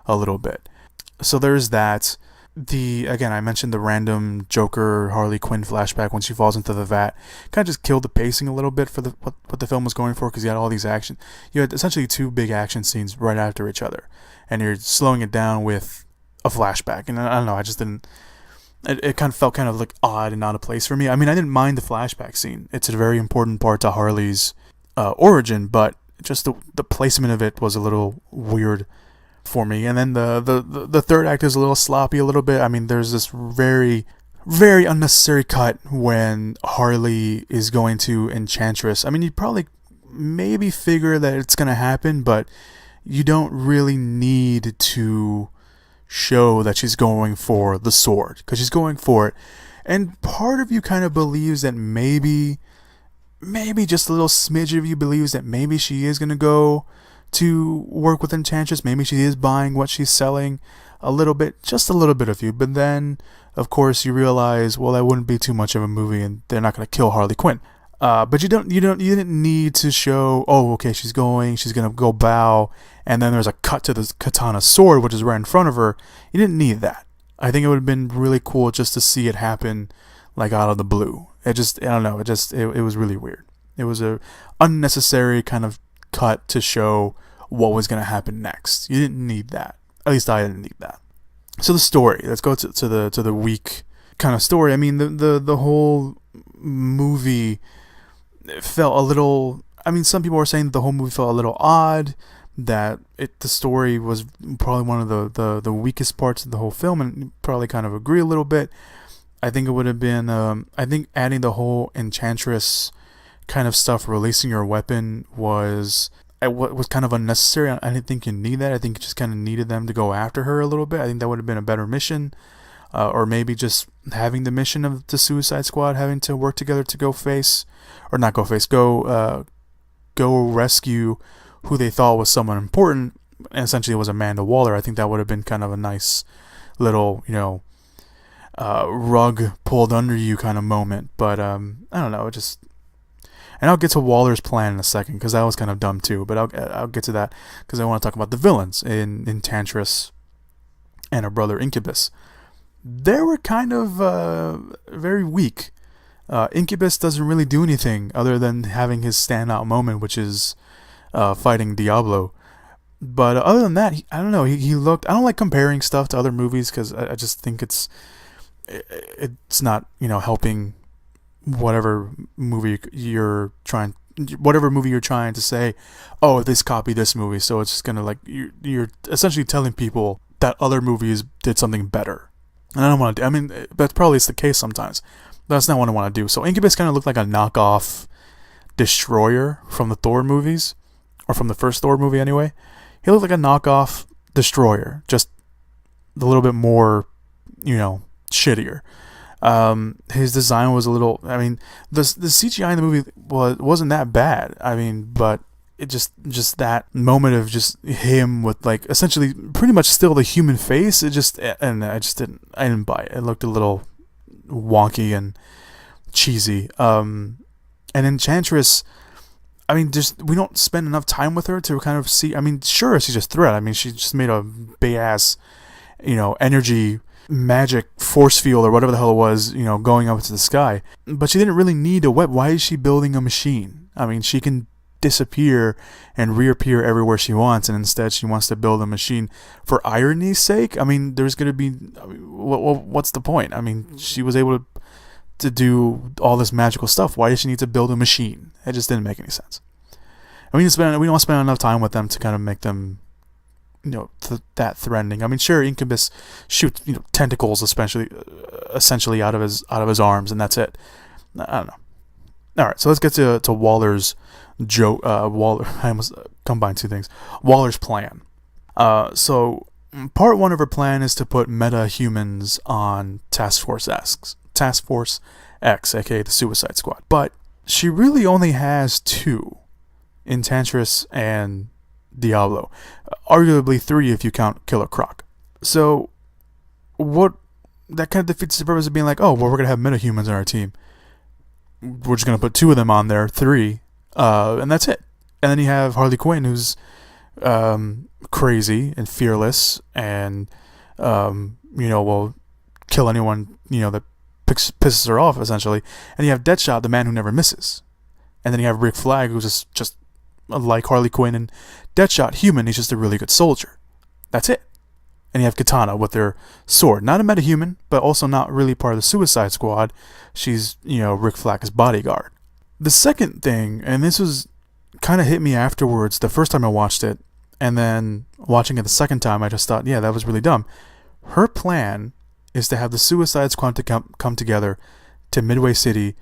a little bit. So there's that. Again, I mentioned the random Joker Harley Quinn flashback when she falls into the vat. Kind of just killed the pacing a little bit for what the film was going for, because you had all these action. You had essentially two big action scenes right after each other, and you're slowing it down with a flashback. And I don't know, I just didn't. It kind of felt kind of like odd and out of place for me. I mean, I didn't mind the flashback scene. It's a very important part to Harley's origin, but just the placement of it was a little weird for me. And then the third act is a little sloppy a little bit. I mean, there's this very, very unnecessary cut when Harley is going to Enchantress. I mean, you probably maybe figure that it's going to happen, but you don't really need to show that she's going for the sword, because she's going for it. And part of you kind of believes that maybe just a little smidge of you believes that maybe she is going to go to work with Enchantress. Maybe she is buying what she's selling a little bit, just a little bit of you. But then, of course, you realize, well, that wouldn't be too much of a movie, and they're not going to kill Harley Quinn. But you didn't need to show, oh, okay, she's going to go bow, and then there's a cut to the katana sword, which is right in front of her. You didn't need that. I think it would have been really cool just to see it happen, like, out of the blue. I don't know, it was really weird. It was a unnecessary kind of cut to show what was going to happen next. You didn't need that. At least I didn't need that. So the story, let's go to the weak kind of story. I mean, the whole movie felt a little, I mean, some people were saying that the whole movie felt a little odd, that the story was probably one of the weakest parts of the whole film, and probably kind of agree a little bit. I think it would have been, I think adding the whole Enchantress kind of stuff, releasing your weapon, was kind of unnecessary. I didn't think you need that. I think you just kind of needed them to go after her a little bit. I think that would have been a better mission. Or maybe just having the mission of the Suicide Squad having to work together to go rescue who they thought was someone important, and essentially it was Amanda Waller. I think that would have been kind of a nice little, rug pulled under you kind of moment. But I don't know, and I'll get to Waller's plan in a second, because that was kind of dumb too. But I'll get to that, because I want to talk about the villains in Enchantress and her brother Incubus. They were kind of very weak. Incubus doesn't really do anything other than having his standout moment, which is fighting Diablo. But other than that, I don't know. He looked. I don't like comparing stuff to other movies, because I just think it's not helping whatever movie you're trying to say. Oh, this copied this movie, so it's just gonna, like, you're essentially telling people that other movies did something better. And I don't want to. I mean, that probably is the case sometimes. That's not what I want to do. So Incubus kind of looked like a knockoff Destroyer from the Thor movies, or from the first Thor movie anyway. He looked like a knockoff Destroyer, just a little bit more, shittier. His design was a little. I mean, the CGI in the movie wasn't that bad. I mean, but it just that moment of just him with, like, essentially pretty much still the human face. I didn't buy it. It looked a little wonky and cheesy. And Enchantress, I mean, we don't spend enough time with her to kind of see. I mean, sure, she's just a threat. I mean, she just made a big ass, energy magic force field or whatever the hell it was, going up into the sky. But she didn't really need a weapon. Why is she building a machine? I mean, she can disappear and reappear everywhere she wants, and instead she wants to build a machine for irony's sake. I mean, there's going to be, what's the point? I mean, she was able to do all this magical stuff. Why does she need to build a machine? It just didn't make any sense. And we don't spend enough time with them to kind of make them, that threatening. I mean, sure, Incubus shoots, tentacles, essentially out of his arms, and that's it. I don't know. All right, so let's get to Waller's Waller. I almost combined two things. Waller's plan. So part one of her plan is to put meta-humans on Task Force X, aka the Suicide Squad. But she really only has two, Enchantress and Diablo. Arguably three if you count Killer Croc. So that kind of defeats the purpose of being like, oh, well, we're going to have meta-humans on our team. We're just going to put two of them on there, three, and that's it. And then you have Harley Quinn, who's crazy and fearless and, will kill anyone, that pisses her off, essentially. And you have Deadshot, the man who never misses. And then you have Rick Flag, who's just like Harley Quinn and Deadshot, human. He's just a really good soldier. That's it. And you have Katana with her sword. Not a metahuman, but also not really part of the Suicide Squad. She's, Rick Flag's bodyguard. The second thing, and this was kind of hit me afterwards, the first time I watched it, And then watching it the second time, I just thought, yeah, that was really dumb. Her plan is to have the Suicide Squad to come together to Midway City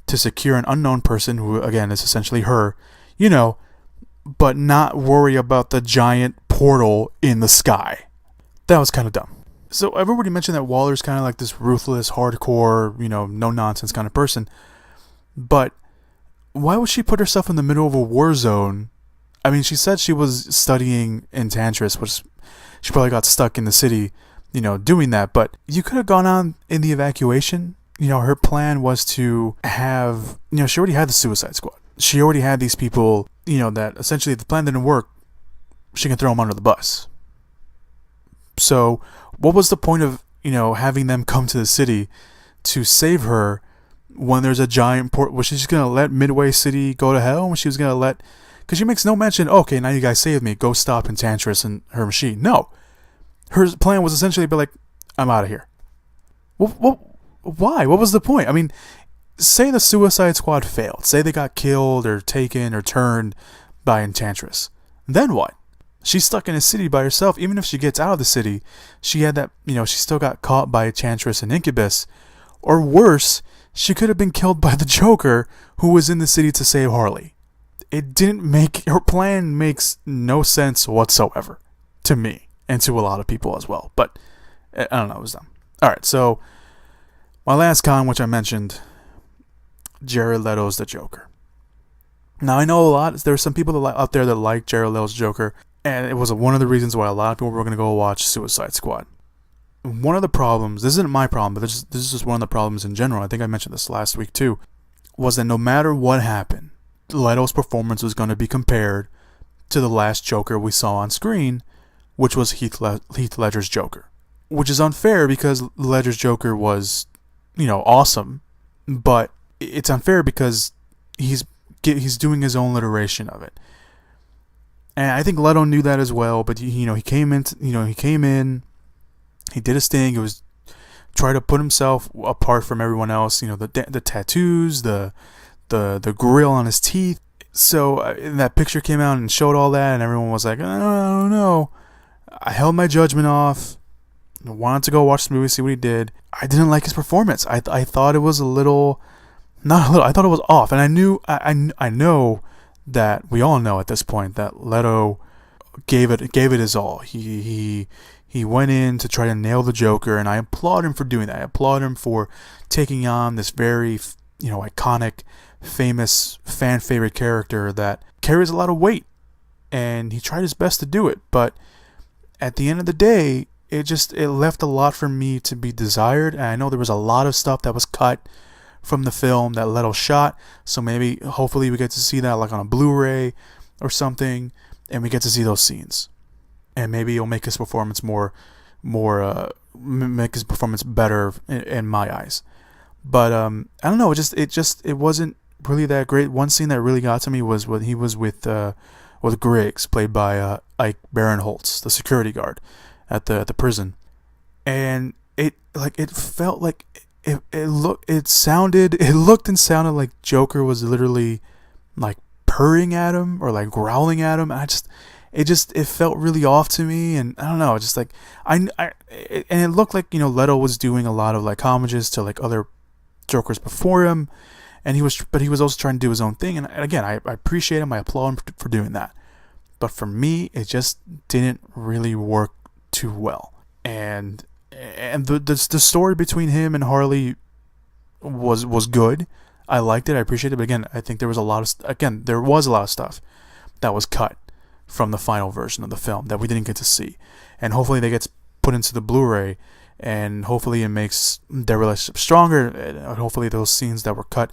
to secure an unknown person who, again, is essentially her, but not worry about the giant portal in the sky. That was kind of dumb. So I've already mentioned that Waller's kind of like this ruthless, hardcore, no-nonsense kind of person. But why would she put herself in the middle of a war zone? I mean, she said she was studying Enchantress, which she probably got stuck in the city, doing that. But you could have gone on in the evacuation. Her plan was to have, she already had the Suicide Squad. She already had these people, that essentially if the plan didn't work, she can throw them under the bus. So what was the point of, having them come to the city to save her when there's a giant port? Was she just going to let Midway City go to hell? When she was going to let... Because she makes no mention, okay, now you guys saved me, go stop Enchantress and her machine. No. Her plan was essentially to be like, I'm out of here. Why? What was the point? I mean, say the Suicide Squad failed. Say they got killed or taken or turned by Enchantress. Then what? She's stuck in a city by herself. Even if she gets out of the city, she had that, she still got caught by Enchantress and Incubus. Or worse, she could have been killed by the Joker who was in the city to save Harley. Her plan makes no sense whatsoever to me and to a lot of people as well. But I don't know, it was dumb. Alright, so my last con, which I mentioned, Jared Leto's the Joker. Now I know there's some people out there that like Jared Leto's Joker, and it was one of the reasons why a lot of people were going to go watch Suicide Squad. One of the problems, this isn't my problem, but this is just one of the problems in general, I think I mentioned this last week too, was that no matter what happened, Leto's performance was going to be compared to the last Joker we saw on screen, which was Heath Ledger's Joker. Which is unfair because Ledger's Joker was, awesome, but it's unfair because he's doing his own iteration of it. And I think Leto knew that as well, but he came in, he did his thing. It was try to put himself apart from everyone else. The tattoos, the grill on his teeth. So that picture came out and showed all that, and everyone was like, I don't know. I held my judgment off. I wanted to go watch the movie, see what he did. I didn't like his performance. I thought it was I thought it was off, and I know that we all know at this point that Leto gave it his all. He went in to try to nail the Joker, and I applaud him for doing that. I applaud him for taking on this very, iconic, famous, fan favorite character that carries a lot of weight, and he tried his best to do it. But at the end of the day, it left a lot for me to be desired, and I know there was a lot of stuff that was cut from the film that Leto shot, so hopefully we get to see that like on a Blu-ray or something, and we get to see those scenes, and maybe it'll make his performance make his performance better in my eyes. But I don't know, it wasn't really that great. One scene that really got to me was when he was with Griggs, played by Ike Barinholtz, the security guard at the prison, and it felt like it looked and sounded like Joker was literally like purring at him or like growling at him. It felt really off to me, and I don't know, just like and it looked like Leto was doing a lot of like homages to like other Jokers before him, but he was also trying to do his own thing. And again, I appreciate him, I applaud him for doing that. But for me, it just didn't really work too well. And the story between him and Harley was good. I liked it. I appreciated it. But again, I think there was a lot of stuff that was cut from the final version of the film that we didn't get to see. And hopefully that gets put into the Blu-ray, and hopefully it makes their relationship stronger. And hopefully those scenes that were cut,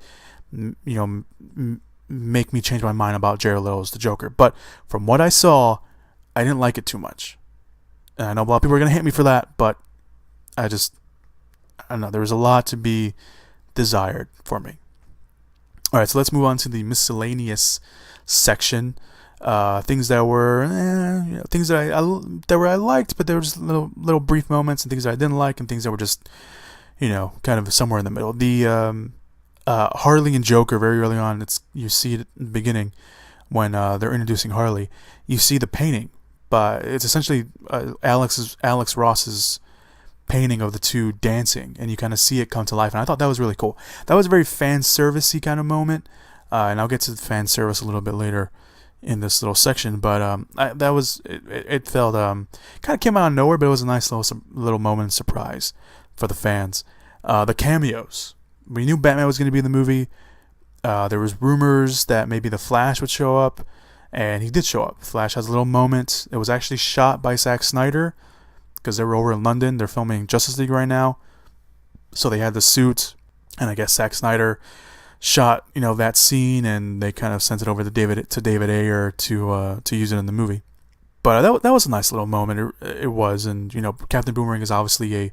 make me change my mind about Jared Leto's the Joker. But from what I saw, I didn't like it too much. And I know a lot of people are going to hate me for that, but I don't know. There was a lot to be desired for me. All right, so let's move on to the miscellaneous section. Things that were things that I liked, but there were just little brief moments, and things that I didn't like, and things that were just kind of somewhere in the middle. The Harley and Joker, very early on, you see it at the beginning when they're introducing Harley. You see the painting but it's essentially Alex Ross's painting of the two dancing, and you kind of see it come to life. And I thought that was really cool. That was a very fan servicey kind of moment, and I'll get to the fan service a little bit later in this little section. But it felt kind of came out of nowhere, but it was a nice little moment of surprise for the fans. The cameos. We knew Batman was going to be in the movie. There was rumors that maybe the Flash would show up, and he did show up. Flash has a little moment. It was actually shot by Zack Snyder, because they were over in London. They're filming Justice League right now, so they had the suit, and I guess Zack Snyder shot that scene, and they kind of sent it over to David Ayer to use it in the movie. But that was a nice little moment. It was, and Captain Boomerang is obviously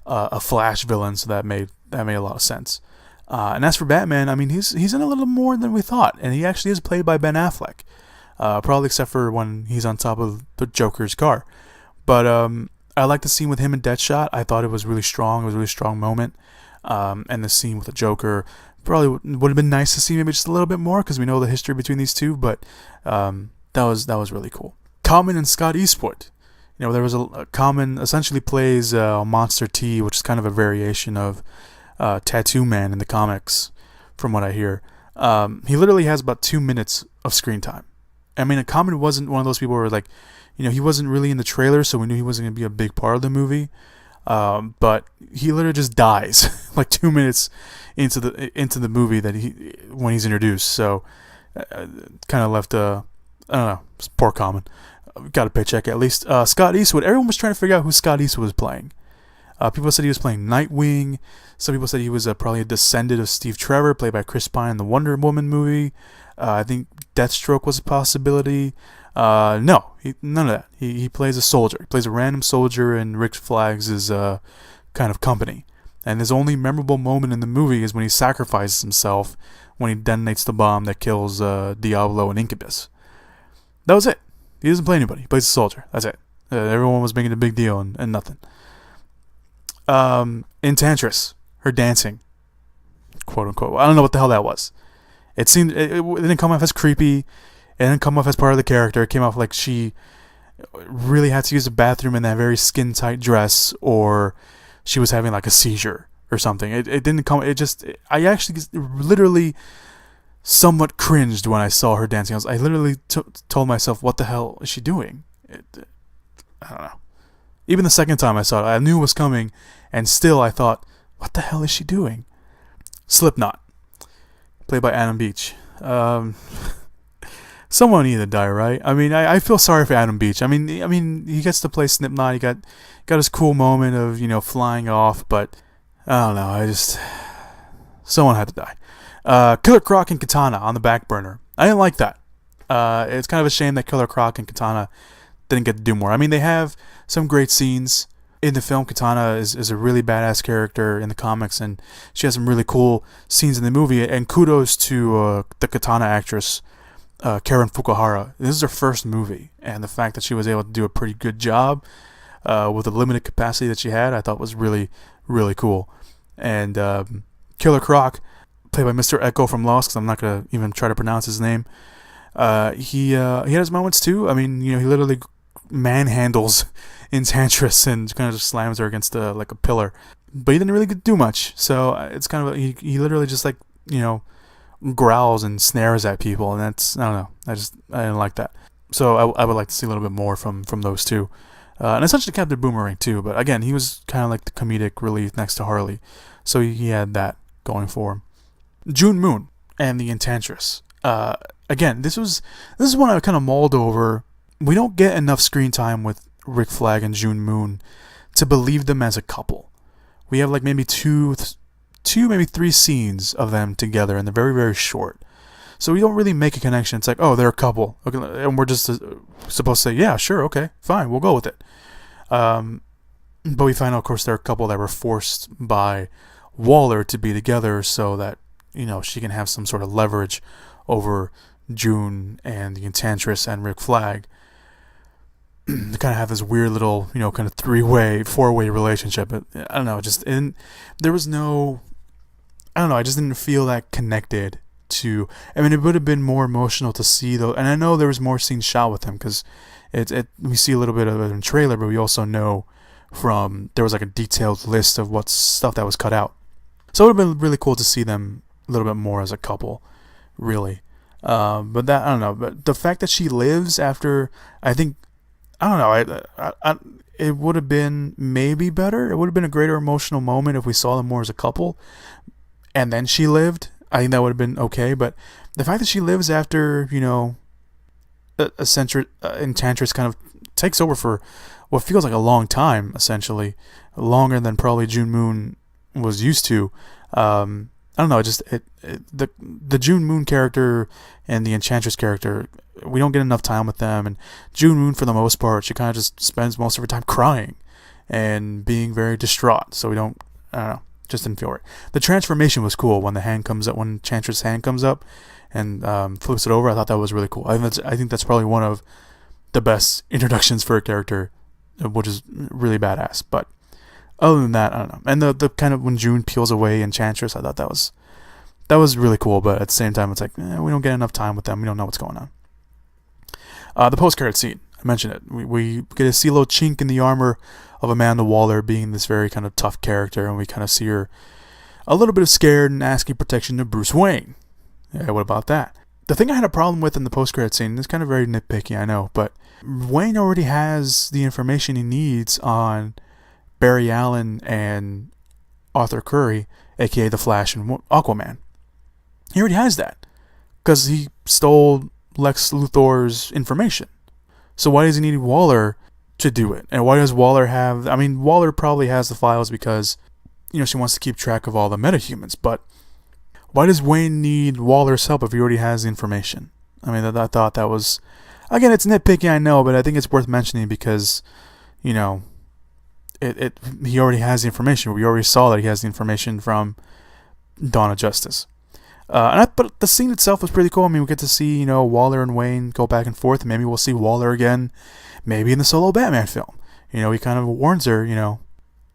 a Flash villain, so that made a lot of sense. And as for Batman, I mean, he's in a little more than we thought, and he actually is played by Ben Affleck, probably except for when he's on top of the Joker's car. But I like the scene with him and Deadshot. I thought it was really strong. It was a really strong moment. And the scene with the Joker probably would have been nice to see maybe just a little bit more, because we know the history between these two. But that was really cool. Common and Scott Eastwood. There was a Common essentially plays Monster T, which is kind of a variation of Tattoo Man in the comics, from what I hear. He literally has about 2 minutes of screen time. I mean, Common wasn't one of those people who were like, he wasn't really in the trailer, so we knew he wasn't going to be a big part of the movie. But he literally just dies like 2 minutes into the movie when he's introduced. So kind of left I don't know, poor Common. Got a paycheck at least. Scott Eastwood. Everyone was trying to figure out who Scott Eastwood was playing. People said he was playing Nightwing. Some people said he was probably a descendant of Steve Trevor, played by Chris Pine in the Wonder Woman movie. I think Deathstroke was a possibility. No, none of that. He plays a soldier. He plays a random soldier in Rick Flags' kind of company. And his only memorable moment in the movie is when he sacrifices himself when he detonates the bomb that kills Diablo and Incubus. That was it. He doesn't play anybody. He plays a soldier. That's it. Everyone was making a big deal and nothing. Enchantress, her dancing, quote unquote. I don't know what the hell that was. It seemed it didn't come off as creepy. It didn't come off as part of the character. It came off like she really had to use the bathroom in that very skin tight dress, or she was having like a seizure or something. It didn't come. I actually literally somewhat cringed when I saw her dancing. I literally told myself, "What the hell is she doing?" I don't know. Even the second time I saw it, I knew it was coming, and still I thought, "What the hell is she doing?" Slipknot, played by Adam Beach. Someone needed to die, right? I mean, I feel sorry for Adam Beach. I mean, he gets to play Slipknot. He got his cool moment of flying off, but I don't know. Someone had to die. Killer Croc and Katana on the back burner. I didn't like that. It's kind of a shame that Killer Croc and Katana didn't get to do more. I mean, they have some great scenes in the film. Katana is a really badass character in the comics, and she has some really cool scenes in the movie. And kudos to the Katana actress, Karen Fukuhara. This is her first movie, and the fact that she was able to do a pretty good job with the limited capacity that she had, I thought was really, really cool. And Killer Croc, played by Mr. Echo from Lost, because I'm not going to even try to pronounce his name. He had his moments too. I mean, he literally manhandles Enchantress and kind of just slams her against like a pillar, but he didn't really do much. So it's kind of he literally just like growls and snares at people, and that's, I don't know, I didn't like that. So I would like to see a little bit more from those two, and essentially Captain Boomerang too. But again, he was kind of like the comedic relief next to Harley, so he had that going for him. June Moon and the Enchantress. Again, this is one I kind of mulled over. We don't get enough screen time with Rick Flag and June Moon to believe them as a couple. We have like maybe two, maybe three scenes of them together, and they're very, very short. So we don't really make a connection. It's like, oh, they're a couple, okay, and we're just supposed to say, yeah, sure, okay, fine, we'll go with it. But we find out, of course, they're a couple that were forced by Waller to be together so that she can have some sort of leverage over June and the Enchantress and Rick Flag. They kind of have this weird little, kind of four-way relationship. But I don't know, there was no, I don't know, I just didn't feel that connected to. I mean, it would have been more emotional to see though, and I know there was more scenes shot with him because we see a little bit of it in the trailer, but we also know from there was like a detailed list of what stuff that was cut out. So it would have been really cool to see them a little bit more as a couple, really. But that, I don't know. But the fact that she lives after, I think, I don't know. It would have been maybe better. It would have been a greater emotional moment if we saw them more as a couple, and then she lived. I think that would have been okay. But the fact that she lives after, Enchantress kind of takes over for what feels like a long time, essentially, longer than probably June Moon was used to. I don't know. The June Moon character and the Enchantress character, we don't get enough time with them. And June Moon, for the most part, she kind of just spends most of her time crying and being very distraught. So I don't know, just didn't feel right. The transformation was cool when the hand comes up, when Enchantress' hand comes up and flips it over. I thought that was really cool. I think that's probably one of the best introductions for a character, which is really badass. But other than that, I don't know. And the kind of when June peels away Enchantress, I thought that was really cool. But at the same time, it's like we don't get enough time with them. We don't know what's going on. The post-credit scene, I mentioned it. We get to see a little chink in the armor of Amanda Waller being this very kind of tough character, and we kind of see her a little bit scared and asking protection of Bruce Wayne. Yeah, what about that? The thing I had a problem with in the post-credit scene is kind of very nitpicky, I know, but Wayne already has the information he needs on Barry Allen and Arthur Curry, aka The Flash and Aquaman. He already has that because he stole Lex Luthor's information. So why does he need Waller to do it? And why does Waller have... I mean, Waller probably has the files because, she wants to keep track of all the metahumans, but why does Wayne need Waller's help if he already has the information? I mean, I thought that was... Again, it's nitpicky, I know, but I think it's worth mentioning because, he already has the information. We already saw that he has the information from Dawn of Justice. But the scene itself was pretty cool. I mean, we get to see, Waller and Wayne go back and forth. Maybe we'll see Waller again, maybe in the solo Batman film. He kind of warns her,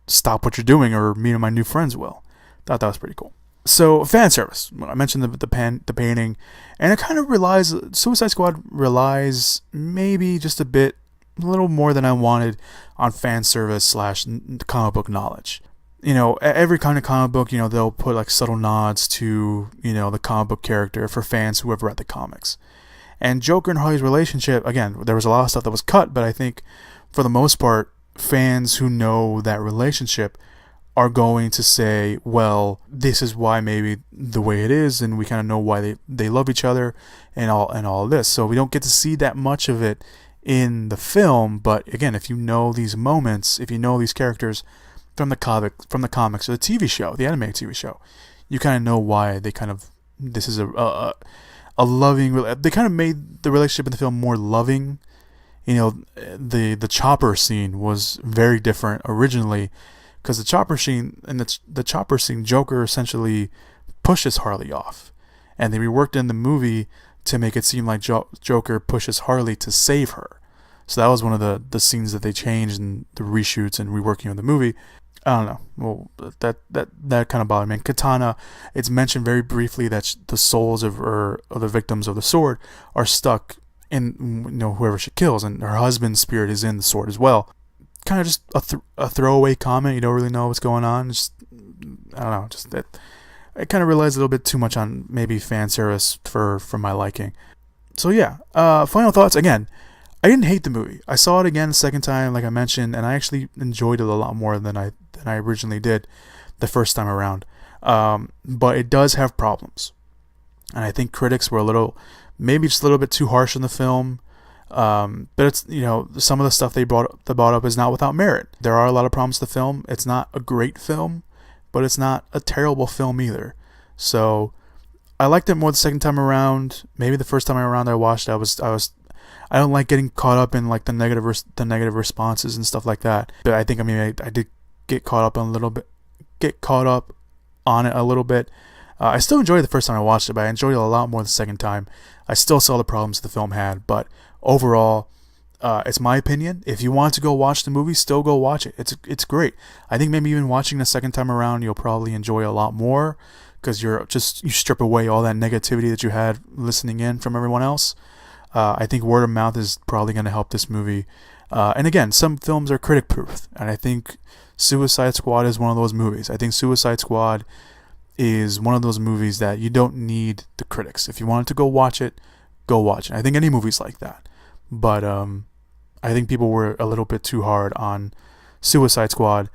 stop what you're doing or me and my new friends will. Thought that was pretty cool. So, fan service. I mentioned the painting, and it kind of relies, Suicide Squad relies maybe just a little more than I wanted on fan service / comic book knowledge. Every kind of comic book, they'll put like subtle nods to, the comic book character for fans who have read the comics. And Joker and Harley's relationship, again, there was a lot of stuff that was cut, but I think for the most part, fans who know that relationship are going to say, well, this is why maybe the way it is, and we kind of know why they love each other and all this. So we don't get to see that much of it in the film, but again, if you know these moments, if you know these characters from the comics or the TV show, the animated TV show, you kind of know why this is a loving. They kind of made the relationship in the film more loving. The chopper scene was very different originally, because the chopper scene, Joker essentially pushes Harley off, and they reworked in the movie to make it seem like Joker pushes Harley to save her. So that was one of the scenes that they changed in the reshoots and reworking of the movie. I don't know. Well, that kind of bothered me. And Katana, it's mentioned very briefly that the souls of the victims of the sword are stuck in whoever she kills, and her husband's spirit is in the sword as well. Kind of just a throwaway comment. You don't really know what's going on. I don't know. Just that it kind of relies a little bit too much on maybe fan service for my liking. So yeah. Final thoughts. Again, I didn't hate the movie. I saw it again the second time, like I mentioned, and I actually enjoyed it a lot more than I originally did the first time around. But it does have problems, and I think critics were maybe just a little bit too harsh on the film. But it's some of the stuff they brought up is not without merit. There are a lot of problems with the film. It's not a great film, but it's not a terrible film either. So I liked it more the second time around. Maybe the first time around I watched, I don't like getting caught up in like the negative responses and stuff like that. But I think I did get caught up on it a little bit. I still enjoyed it the first time I watched it, but I enjoyed it a lot more the second time. I still saw the problems the film had, but overall, it's my opinion. If you want to go watch the movie, still go watch it. It's great. I think maybe even watching the second time around, you'll probably enjoy it a lot more, because you strip away all that negativity that you had listening in from everyone else. I think word of mouth is probably going to help this movie. And again, some films are critic proof, and I think Suicide Squad is one of those movies. I think Suicide Squad is one of those movies that you don't need the critics. If you wanted to go watch it, go watch it. I think any movie's like that. But I think people were a little bit too hard on Suicide Squad.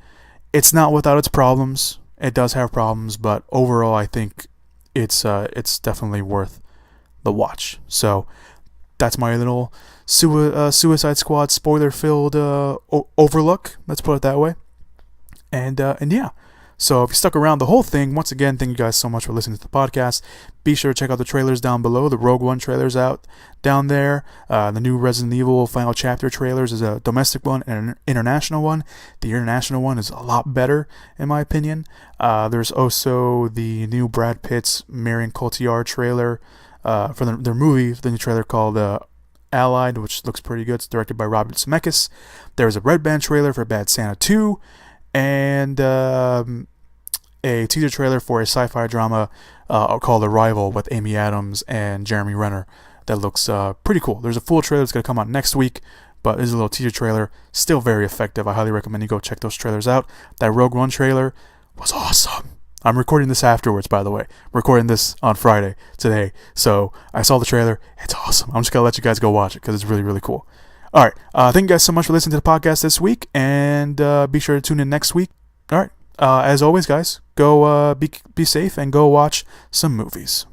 It's not without its problems. It does have problems, but overall, I think it's definitely worth the watch. So that's my little Suicide Squad spoiler-filled overlook. Let's put it that way. And yeah. So if you stuck around the whole thing, once again, thank you guys so much for listening to the podcast. Be sure to check out the trailers down below. The Rogue One trailer's out down there. The new Resident Evil Final Chapter trailers is a domestic one and an international one. The international one is a lot better, in my opinion. There's also the new Brad Pitt's Marion Cotillard trailer for their movie, the new trailer called Allied, which looks pretty good. It's directed by Robert Zemeckis. There's a Red Band trailer for Bad Santa 2. And a teaser trailer for a sci-fi drama called Arrival with Amy Adams and Jeremy Renner that looks pretty cool. There's a full trailer that's going to come out next week, but there's a little teaser trailer. Still very effective. I highly recommend you go check those trailers out. That Rogue One trailer was awesome. I'm recording this afterwards, by the way. I'm recording this on Friday today. So I saw the trailer. It's awesome. I'm just going to let you guys go watch it because it's really, really cool. All right. Thank you guys so much for listening to the podcast this week, and be sure to tune in next week. All right. As always, guys, go be safe and go watch some movies.